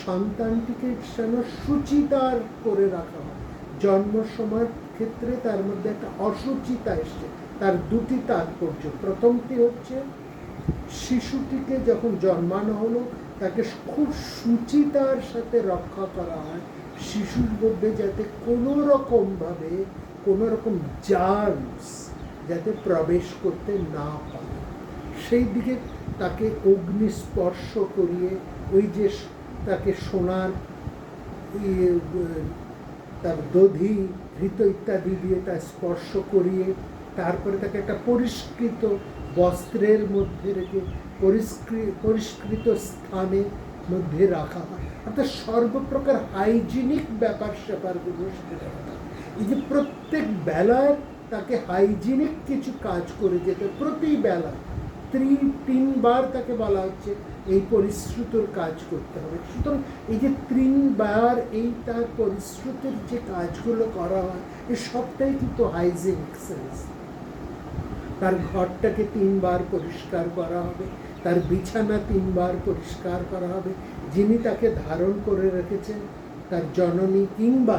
সন্তানটিকে যেন শুচিতার করে রাখা হয়। জন্ম সময়ের ক্ষেত্রে তার মধ্যে একটা অশুচিতা এসছে। তার দুটি তাৎপর্য। প্রথমটি হচ্ছে শিশুটিকে যখন জন্মানো হলো তাকে খুব শুচিতার সাথে রক্ষা করা হয়, শিশুর মধ্যে যাতে কোনো রকম জার্মস যাতে প্রবেশ করতে না পারে, সেই দিকে তাকে অগ্নিস্পর্শ করিয়ে, ওই যে তাকে সোনার তার দধি ঘৃত ইত্যাদি দিয়ে তা স্পর্শ করিয়ে তারপরে তাকে একটা পরিষ্কৃত বস্ত্রের মধ্যে রেখে পরিষ্কৃত স্থানে মধ্যে রাখা হয়। অর্থাৎ সর্বপ্রকার হাইজিনিক ব্যাপার স্যাপারগুলো সেটা রাখা। এই যে প্রত্যেক বেলায় তাকে হাইজিনিক কিছু কাজ করে যেতে, প্রতি বেলা ধাত্রী 3বার তাকে বলা হচ্ছে এই পরিশ্রুতর কাজ করতে হবে। সুতরাং এই যে 3বার এই তার পরিশ্রুতের যে কাজগুলো করা হয়, এই সবটাই কিন্তু হাইজেনিক সেন্স। তার ঘরটাকে 3বার পরিষ্কার করা হবে, তার বিছানা 3বার পরিষ্কার করা হবে, যিনি তাকে ধারণ করে রেখেছেন তার জননী কিংবা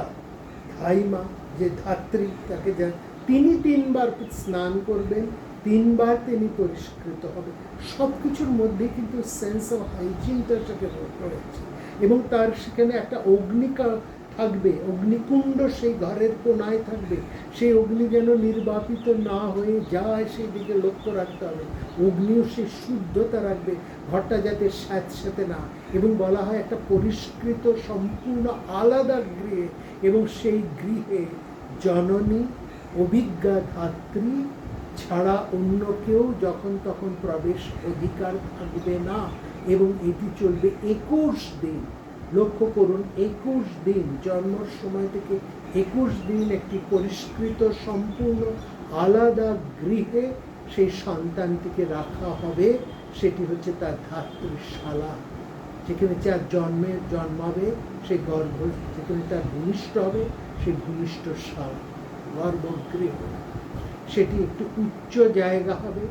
ধাইমা যে ধাত্রী তাকে তিনি 3বার স্নান করবেন, 3বার তিনি পরিষ্কৃত হবে। সব কিছুর মধ্যে কিন্তু সেন্স অফ হাইজিনটার সাথে রয়েছে। এবং তার সেখানে একটা অগ্নিকা থাকবে, অগ্নিকুণ্ড সেই ঘরের কোনায় থাকবে। সেই অগ্নি যেন নির্বাপিত না হয়ে যায় সেই দিকে লক্ষ্য রাখতে হবে। অগ্নিও সে শুদ্ধতা রাখবে, ঘরটা যাতে স্যাঁতস্যাঁতে না। এবং বলা হয় একটা পরিষ্কৃত সম্পূর্ণ আলাদা গৃহে, এবং সেই গৃহে জননী অভিজ্ঞা ধাত্রী ছাড়া অন্য কেউ যখন তখন প্রবেশ অধিকার থাকবে না। এবং এটি চলবে 21 দিন। লক্ষ্য করুন, 21 দিন, জন্মের সময় থেকে 21 দিন একটি পরিষ্কৃত সম্পূর্ণ আলাদা গৃহে সেই সন্তানটিকে রাখা হবে। সেটি হচ্ছে তার ধাত্রীশালা, যেখানে যার জন্মাবে সেই গর্ভ, যেখানে তার ভূমিষ্ঠ হবে সেই ভূমিষ্ঠ শালা, গর্ভগৃহ। সেটি একটু উচ্চ জায়গা হবে,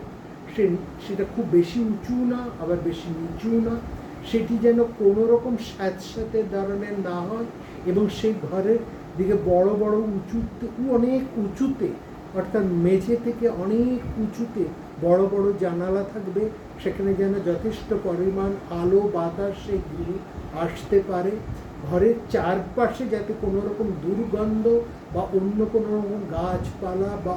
সেটা খুব বেশি উঁচু না আবার বেশি নিচু না। সেটি যেন কোনো রকম স্যাঁতস্যাঁতে ধরনের না হয়। এবং সেই ঘরের দিকে বড় বড় উঁচুতে, অনেক উঁচুতে, অর্থাৎ মেঝে থেকে অনেক উঁচুতে বড় বড় জানালা থাকবে। সেখানে যেন যথেষ্ট পরিমাণ আলো বাতাস সেই গৃহে আসতে পারে। ঘরের চারপাশে যাতে কোনো রকম দুর্গন্ধ বা অন্য কোনো রকম গাছপালা বা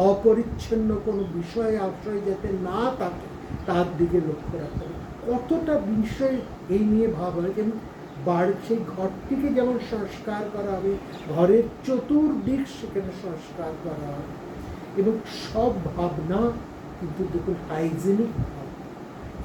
অপরিচ্ছন্ন কোনো বিষয় আশ্রয় যাতে না থাকে, তার দিকে লক্ষ্য রাখতে হবে। কতটা বিষয় এই নিয়ে ভাবা। এবং সেই ঘরটিকে যেমন সংস্কার করা হবে, ঘরের চতুর্দিক সেখানে সংস্কার করা হবে। এবং সব ভাবনা কিন্তু দেখুন হাইজেনিক ভাবনা।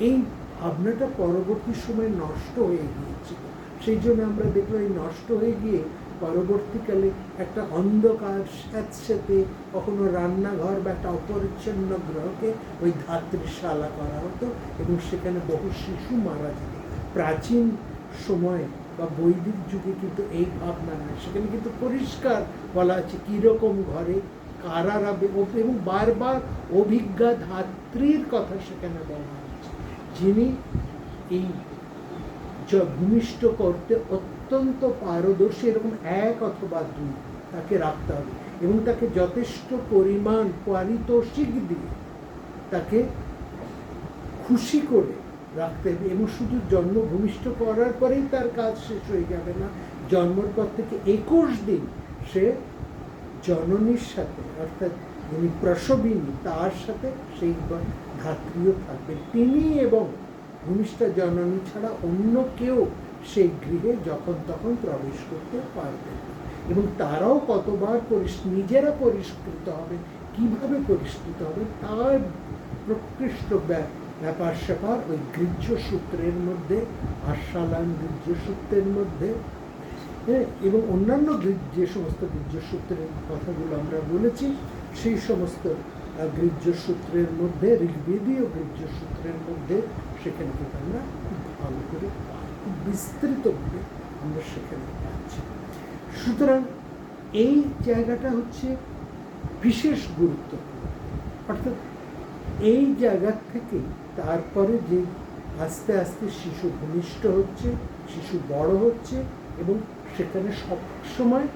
এই ভাবনাটা পরবর্তী সময়ে নষ্ট হয়ে গিয়েছিল। সেই জন্য আমরা দেখলাম এই নষ্ট হয়ে গিয়ে পরবর্তীকালে একটা অন্ধকার স্যাঁতস্যাঁতে কখনো রান্নাঘর বা একটা অপরিচ্ছন্ন গৃহকে ওই ধাত্রীশালা করা হতো, এবং সেখানে বহু শিশু মারা যেত। প্রাচীন সময়ে বা বৈদিক যুগে কিন্তু এই ভাবনা নয়। সেখানে কিন্তু পরিষ্কার বলা আছে কীরকম ঘরে কারা রাবে, এবং বারবার অভিজ্ঞা ধাত্রীর কথা সেখানে বলা হচ্ছে, যিনি এই ভূমিষ্ঠ করতে অত্যন্ত পারদর্শী, এরকম 1 অথবা 2 তাকে রাখতে হবে। এবং তাকে যথেষ্ট পরিমাণ পারিতোষিক দিয়ে তাকে খুশি করে রাখতে হবে। এবং শুধু ভূমিষ্ঠ করার পরেই তার কাজ শেষ হয়ে যাবে না। জন্মের পর থেকে 21 দিন সে জননীর সাথে, অর্থাৎ যিনি প্রসবিনী তার সাথে সেই ধাত্রীও থাকবে। তিনি এবং ভূমিষ্ঠ জননী ছাড়া অন্য কেউ সেই গৃহে যখন তখন প্রবেশ করতে পারবে না। এবং তারাও কতবার নিজেরা পরিষ্কৃত হবে, কিভাবে পরিষ্কৃত হবে তার প্রকৃষ্ট ব্যাপার স্যাপার ওই গৃহ্য সূত্রের মধ্যে, আস্বালান গৃহ্য সূত্রের মধ্যে, এবং অন্যান্য যে সমস্ত গৃহ্য সূত্রের কথাগুলো আমরা বলেছি, সেই সমস্ত গৃহ্য সূত্রের মধ্যে, ঋগ্বেদীয় গৃহ্য সূত্রের মধ্যে সেখানে কিন্তু আমরা খুব ভালো করে খুব বিস্তৃতভাবে আমরা সেখানে পাচ্ছি। সুতরাং এই জায়গাটা হচ্ছে বিশেষ গুরুত্বপূর্ণ। অর্থাৎ এই জায়গা থেকে তারপরে যে আস্তে আস্তে শিশু ভূমিষ্ঠ হচ্ছে, শিশু বড় হচ্ছে, এবং সেখানে সবসময়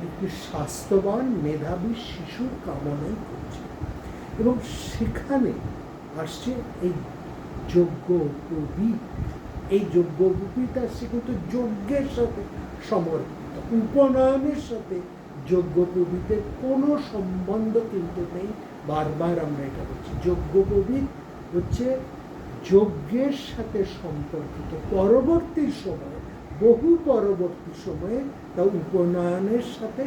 একটি স্বাস্থ্যবান মেধাবী শিশুর কামনাই করছে। এবং সেখানে আসছে এই যজ্ঞোপবীত। এই যজ্ঞোপবীত আসছে কিন্তু যজ্ঞের সাথে সমর্পিত, উপনয়নের সাথে যজ্ঞোপবীতের কোনো সম্বন্ধ কিন্তু নেই। বারবার আমরা এটা বলছি, যজ্ঞোপবীত হচ্ছে যজ্ঞের সাথে সম্পর্কিত। পরবর্তী সময়ে, বহু পরবর্তী সময়ে তা উপনয়নের সাথে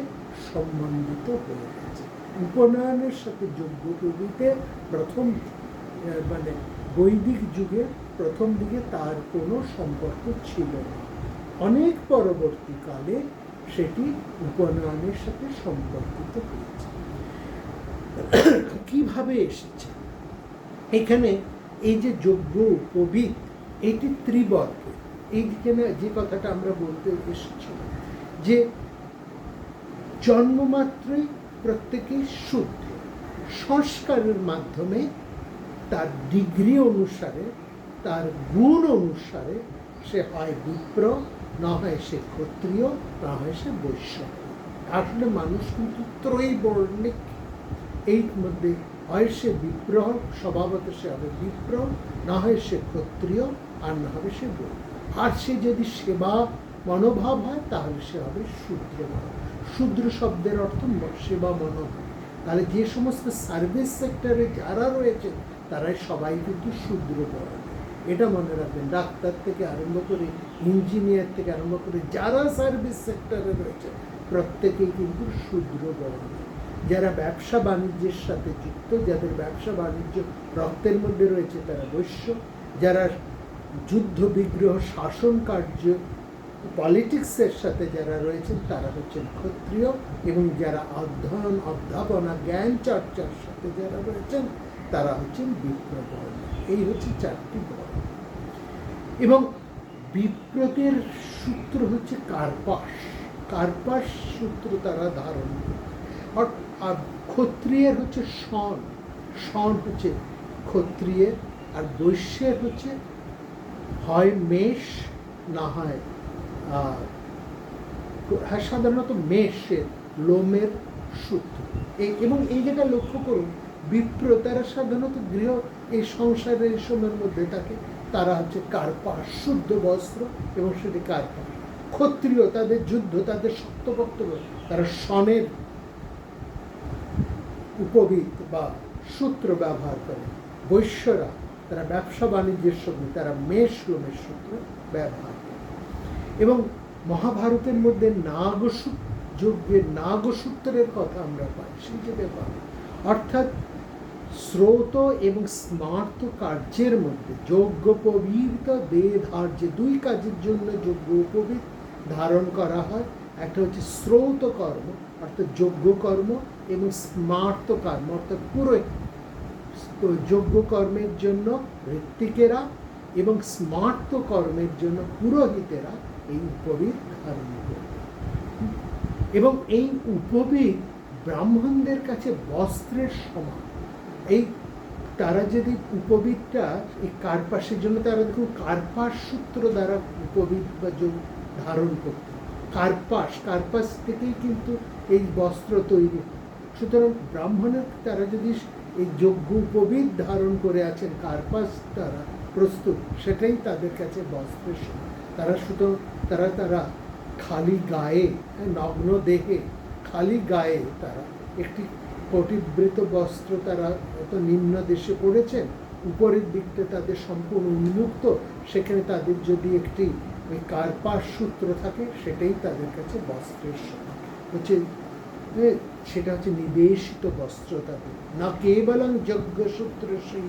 সম্বন্ধিত হয়ে গেছে। উপনয়নের সাথে যজ্ঞোপবীতের প্রথম বৈদিক যুগে প্রথম দিকে তার কোনো সম্পর্ক ছিল না। অনেক পরবর্তীকালে সেটি উপনয়নের সাথে সম্পর্কিত হয়েছে। কিভাবে এসেছে? এখানে এই যে যজ্ঞ উপবিদ, এটি ত্রিবর্গের। এইখানে যে কথাটা আমরা বলতে এসেছি যে জন্মমাত্রই প্রত্যেকেই শুদ্ধ, সংস্কারের মাধ্যমে তার ডিগ্রি অনুসারে, তার গুণ অনুসারে সে হয় বিপ্র, না হয় সে ক্ষত্রিয়, না হয় সে বৈশ্য। আসলে মানুষ কিন্তু ত্রৈবর্ণিক। এই মধ্যে হয় সে বিপ্র, স্বভাবত সে হবে বিপ্র, না হয় সে ক্ষত্রিয়, আর না হবে সে বৈশ্য। আর সে যদি সেবা মনোভাব হয় তাহলে সে হবে শূদ্র। শূদ্র শব্দের অর্থ সেবা মনোভাব। তাহলে যে সমস্ত সার্ভিস সেক্টরে যারা রয়েছে তারাই সবাই কিন্তু শূদ্র বর্ণ। এটা মনে রাখবেন, ডাক্তার থেকে আরম্ভ করে ইঞ্জিনিয়ার থেকে আরম্ভ করে যারা সার্ভিস সেক্টরে রয়েছে প্রত্যেকেই কিন্তু শূদ্র বর্ণ। যারা ব্যবসা বাণিজ্যের সাথে যুক্ত, যাদের ব্যবসা বাণিজ্য রক্তের মধ্যে রয়েছে তারা বৈশ্য। যারা যুদ্ধ বিগ্রহ শাসন কার্য পলিটিক্সের সাথে যারা রয়েছেন তারা হচ্ছেন ক্ষত্রিয়, এবং যারা অধ্যয়ন অধ্যাপনা জ্ঞান চর্চার সাথে যারা রয়েছেন তারা হচ্ছেন বিপ্রবর্ণ। এই হচ্ছে চারটি বর্ণ। এবং বিপ্রদের সূত্র হচ্ছে কার্পাস। কার্পাস সূত্র তারা ধারণ করে। আর ক্ষত্রিয়ের হচ্ছে শন। শন হচ্ছে ক্ষত্রিয়ের, আর বৈশ্যের হচ্ছে হয় মেষ, না হয় সাধারণত মেষের লোমের সূত্র। এবং এই যেটা লক্ষ্য করুন, বিপ্র তারা সাধারণত গৃহ এই সংসারের এই সময়ের মধ্যে থাকে, তারা হচ্ছে কার্পাস, শুদ্ধ বস্ত্র এবং সেটি কার্পাস। ক্ষত্রিয় তাদের যুদ্ধ, তাদের শক্ত বক্তব্য, তারা শনের উপবিদ বা সূত্র ব্যবহার করে। বৈশ্যরা তারা ব্যবসা বাণিজ্যের সঙ্গে তারা মেষ লোমের সূত্র ব্যবহার করে। এবং মহাভারতের মধ্যে যজ্ঞের নাগসূত্রের কথা আমরা পাই, সেই যে ব্যাপার, অর্থাৎ শ্রৌত এবং স্মার্ত কার্যের মধ্যে যজ্ঞোপবীত দেধার্য, দুই কাজের জন্য যজ্ঞ উপবীত ধারণ করা হয়। একটা হচ্ছে শ্রৌত কর্ম অর্থাৎ যজ্ঞ কর্ম, এবং স্মার্ত কর্ম অর্থাৎ পুরোহিত। যজ্ঞ কর্মের জন্য ঋত্বিকেরা এবং স্মার্ত কর্মের জন্য পুরোহিতেরা এই উপবীত ধারণ করে। এবং এই উপবীত ব্রাহ্মণদের কাছে বস্ত্রের সমান। এই তারা যদি উপবীতটা এই কার্পাসের জন্য তারা দেখুন কার্পাস সূত্র দ্বারা উপবীত বা যোগ ধারণ করত। কার্পাস থেকেই কিন্তু এই বস্ত্র তৈরি। সুতরাং ব্রাহ্মণের তারা যদি এই যজ্ঞ উপবীত ধারণ করে আছেন কার্পাস দ্বারা প্রস্তুত, সেটাই তাদের কাছে বস্ত্রের সমান। তারা সুতরাং তারা খালি গায়ে, নগ্ন দেহে খালি গায়ে তারা একটি কটিবৃত বস্ত্র তারা অত নিম্ন দেশে পড়েছেন, উপরের দিকটা তাদের সম্পূর্ণ উন্মুক্ত, সেখানে তাদের যদি একটি ওই কার্পাস সূত্র থাকে সেটাই তাদের কাছে বস্ত্রের সমান হচ্ছে। সেটা হচ্ছে নিবেশিত বস্ত্র তাদের, না কেবলং যজ্ঞসূত্র। সেই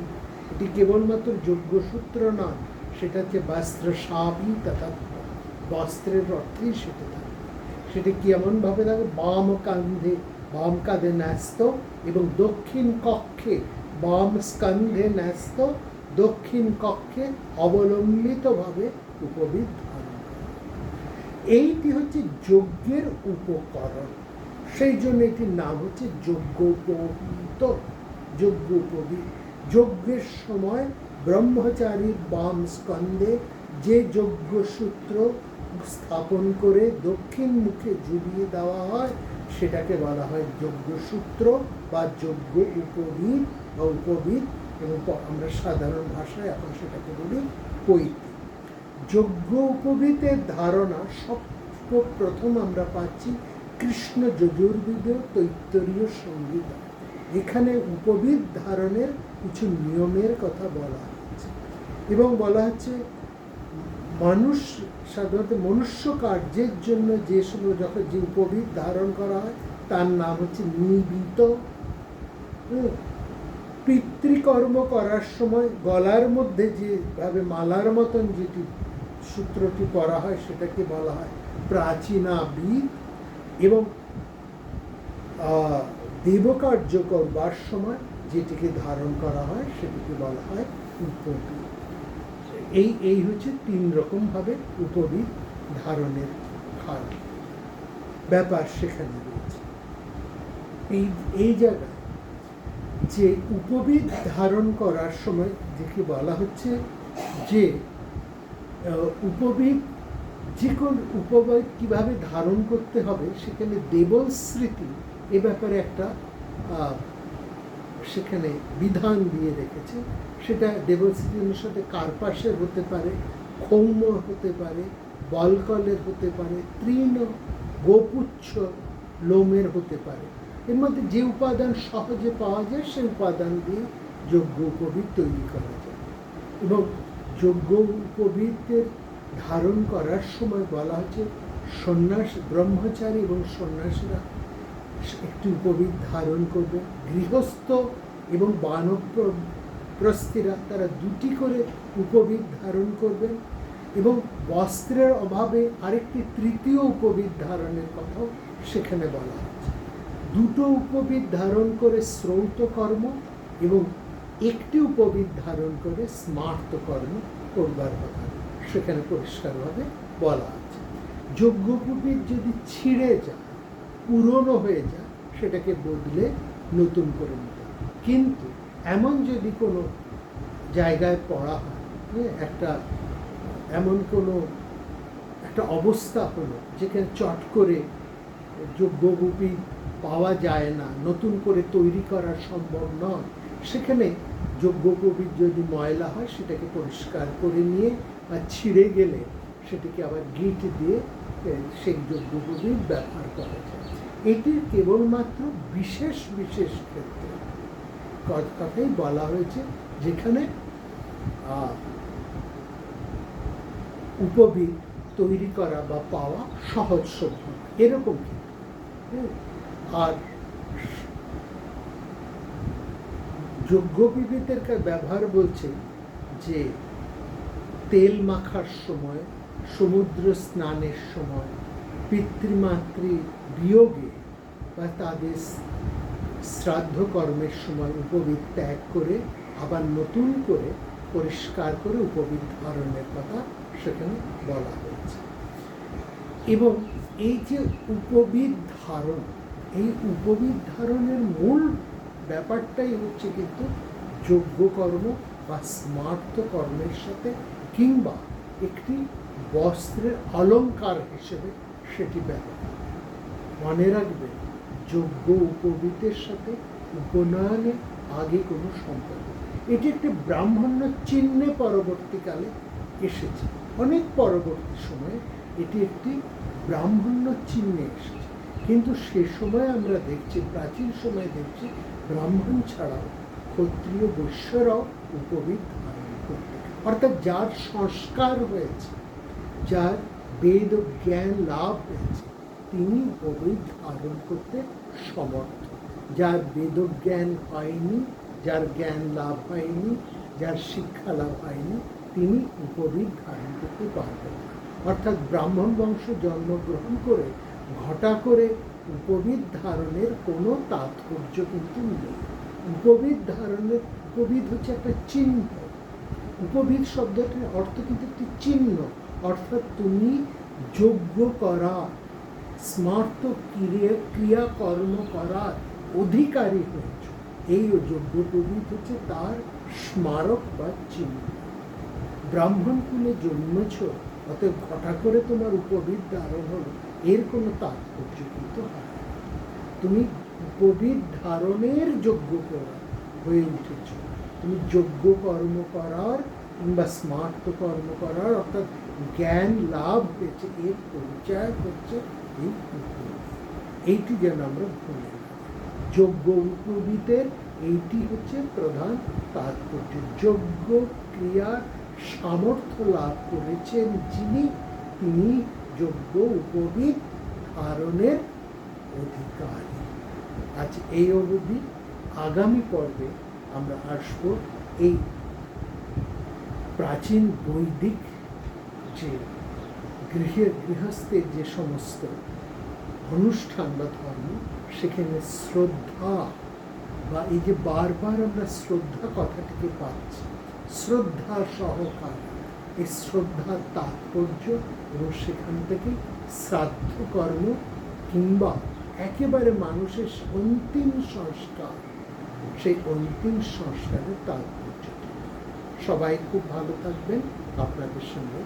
এটি কেবলমাত্র যজ্ঞসূত্র নয়, সেটা হচ্ছে বস্ত্র সাবি তথা বস্ত্রের অর্থেই সেটা থাকে। সেটা কেমনভাবে থাকে, বাম কাঁধে ন্যস্ত এবং দক্ষিণ কক্ষে, বাম স্কন্ধে ন্যস্ত, দক্ষিণ কক্ষে অবলম্বিতভাবে উপবীত ধারণ করা। এইটি হচ্ছে যজ্ঞের উপকরণ, সেই জন্য এটির নাম হচ্ছে যজ্ঞোপবীত। যজ্ঞ উপবীত যজ্ঞের সময় ব্রহ্মচারীর বাম স্কন্ধে যে যজ্ঞসূত্র স্থাপন করে দক্ষিণ মুখে ঝুলিয়ে দেওয়া হয় সেটাকে বলা হয় যজ্ঞসূত্র বা যজ্ঞ উপবীত বা উপবীত, এবং আমরা সাধারণ ভাষায় এখন সেটাকে বলি পৈতে। যজ্ঞ উপবীতের ধারণা সর্বপ্রথম আমরা পাচ্ছি কৃষ্ণ যজুর্বেদ তৈত্তরীয় সংহিতা। এখানে উপবীত ধারণের কিছু নিয়মের কথা বলা হচ্ছে, এবং বলা হচ্ছে মানুষ সাধারণত মনুষ্য কার্যের জন্য যে সময় যখন যে উপবীত ধারণ করা হয় তার নাম হচ্ছে নিবিত। পিতৃকর্ম করার সময় গলার মধ্যে যেভাবে মালার মতন যেটি সূত্রটি করা হয় সেটাকে বলা হয় প্রাচীনাবিদ। এবং দেবকার্য করবার সময় যেটিকে ধারণ করা হয় সেটিকে বলা হয় উপবীত। এই হচ্ছে 3 রকমভাবে উপবীত ধারণের ব্যাপার সেখানে রয়েছে। এই জায়গায় যে উপবীত ধারণ করার সময় যেটি বলা হচ্ছে যে উপবীত যে কোন উপবীত কীভাবে ধারণ করতে হবে, সেখানে দেবস্মৃতি এ ব্যাপারে একটা সেখানে বিধান দিয়ে রেখেছে। সেটা দেবস্মৃতির সাথে কার্পাসের হতে পারে, ক্ষৌম হতে পারে, বলকলের হতে পারে, তৃণ গোপুচ্ছ লোমের হতে পারে। এর মধ্যে যে উপাদান সহজে পাওয়া যায় সেই উপাদান দিয়ে যজ্ঞ উপবীত তৈরি করা যায়। এবং যজ্ঞ উপবীতের ধারণ করার সময় বলা হচ্ছে সন্ন্যাস, ব্রহ্মচারী এবং সন্ন্যাসীরা একটি উপবীত ধারণ করবে, গৃহস্থ এবং বানপ্রস্থিরা তারা 2টি করে উপবীত ধারণ করবেন, এবং বস্ত্রের অভাবে আরেকটি 3য় উপবীত ধারণের কথাও সেখানে বলা হচ্ছে। 2টো উপবীত ধারণ করে শ্রৌত কর্ম এবং একটি উপবীত ধারণ করে স্মার্ত কর্ম করবার কথা সেখানে পরিষ্কারভাবে বলা আছে। যজ্ঞ উপবীত যদি ছিঁড়ে যায়, পুরনো হয়ে যায়, সেটাকে বদলে নতুন করে নিতে হবে। কিন্তু এমন যদি কোনো জায়গায় পড়া হয়, এমন কোনো একটা অবস্থা হলো যেখানে চট করে যজ্ঞ উপবীত পাওয়া যায় না, নতুন করে তৈরি করা সম্ভব নয়, সেখানে যজ্ঞ উপবীত যদি ময়লা হয় সেটাকে পরিষ্কার করে নিয়ে বা ছিঁড়ে গেলে সেটিকে আবার গিট দিয়ে সেই যজ্ঞ উপবীত ব্যবহার করা যায়। এটি কেবলমাত্র বিশেষ বিশেষ ক্ষেত্রে কথাই বলা হয়েছে, যেখানে উপবীত তৈরি করা বা পাওয়া সহজসাধ্য, এরকম ক্ষেত্রে। আর যজ্ঞ উপবীতের ব্যবহার বলছে যে তেল মাখার সময়, সমুদ্র স্নানের সময়, পিতৃমাতৃ বিয়োগে বা তাদের শ্রাদ্ধ কর্মের সময় উপবীত ত্যাগ করে আবার নতুন করে পরিষ্কার করে উপবীত ধারণের কথা সেখানে বলা হয়েছে। এবং এই যে উপবীত ধারণ, এই উপবীত ধারণের মূল ব্যাপারটাই হচ্ছে কিন্তু যজ্ঞকর্ম বা স্মার্ত কর্মের সাথে কিংবা একটি বস্ত্রের অলঙ্কার হিসেবে সেটি ব্যবহার। মনে রাখবেন, যজ্ঞ উপবীতের সাথে উপনয়নের আগে কোনো সম্পর্ক। এটি একটি ব্রাহ্মণ্য চিহ্নে পরবর্তীকালে এসেছে, অনেক পরবর্তী সময়ে এটি একটি ব্রাহ্মণ্য চিহ্নে এসেছে। কিন্তু সে সময় আমরা দেখছি, প্রাচীন সময়ে দেখছি, ব্রাহ্মণ ছাড়াও ক্ষত্রিয় বৈশ্যরাও উপবীত ধারণ করত। অর্থাৎ যার সংস্কার হয়েছে, যার বেদ জ্ঞান লাভ হয়েছে, তিনি উপবীত ধারণ করতে সমর্থ। যার বেদ জ্ঞান হয়নি, যার জ্ঞান লাভ হয়নি, যার শিক্ষা লাভ হয়নি, তিনি উপবীত ধারণ করতে পারবেন না। অর্থাৎ ব্রাহ্মণ বংশ জন্মগ্রহণ করে ঘটা করে উপবীত ধারণের কোনো তাৎপর্য কিন্তু নেই। উপবীত ধারণের, উপবীত হচ্ছে একটা চিহ্ন। উপবীত শব্দটির অর্থ কিন্তু একটি চিহ্ন, অর্থাৎ তুমি যজ্ঞ করা, স্মার্ত ক্রিয়াকর্ম করার অধিকারী হয়েছ। এই যজ্ঞ উপবীত হচ্ছে তার স্মারক বা চিহ্ন। ব্রাহ্মণ কুলে জন্মেছ, অতএব ঘটা করে তোমার উপবীত ধারণ হলো, এর কোনো তাৎপর্য কিন্তু হয় না। তুমি উপবীত ধারণের যোগ্য করা হয়ে উঠেছ। তুমি যজ্ঞ কর্ম করার কিংবা স্মার্ত কর্ম করার, অর্থাৎ জ্ঞান লাভ হয়েছে, এর পরিচয় হচ্ছে এই উপবীত। এইটি যেন আমরা ভুলি না। যজ্ঞ উপবীতের এইটি হচ্ছে প্রধান তাৎপর্য। যজ্ঞ ক্রিয়ার সামর্থ্য লাভ করেছেন যিনি, তিনি যজ্ঞ উপবীত ধারণের অধিকারী। আজ এই অবধি। আগামী পর্বে আমরা আসব এই প্রাচীন বৈদিক যে গৃহস্থের যে সমস্ত অনুষ্ঠান বা ধর্ম, সেখানে শ্রদ্ধা বা এই যে বারবার আমরা শ্রদ্ধা কথাটিকে পাচ্ছি, শ্রদ্ধা সহকার, এই শ্রদ্ধার তাৎপর্য এবং সেখান থেকে শ্রাদ্ধ কর্ম কিংবা একেবারে মানুষের অন্তিম সংস্কার, সেই অন্তিম সংস্কারের তাৎপর্য। সবাই খুব ভালো থাকবেন। আপনাদের সঙ্গে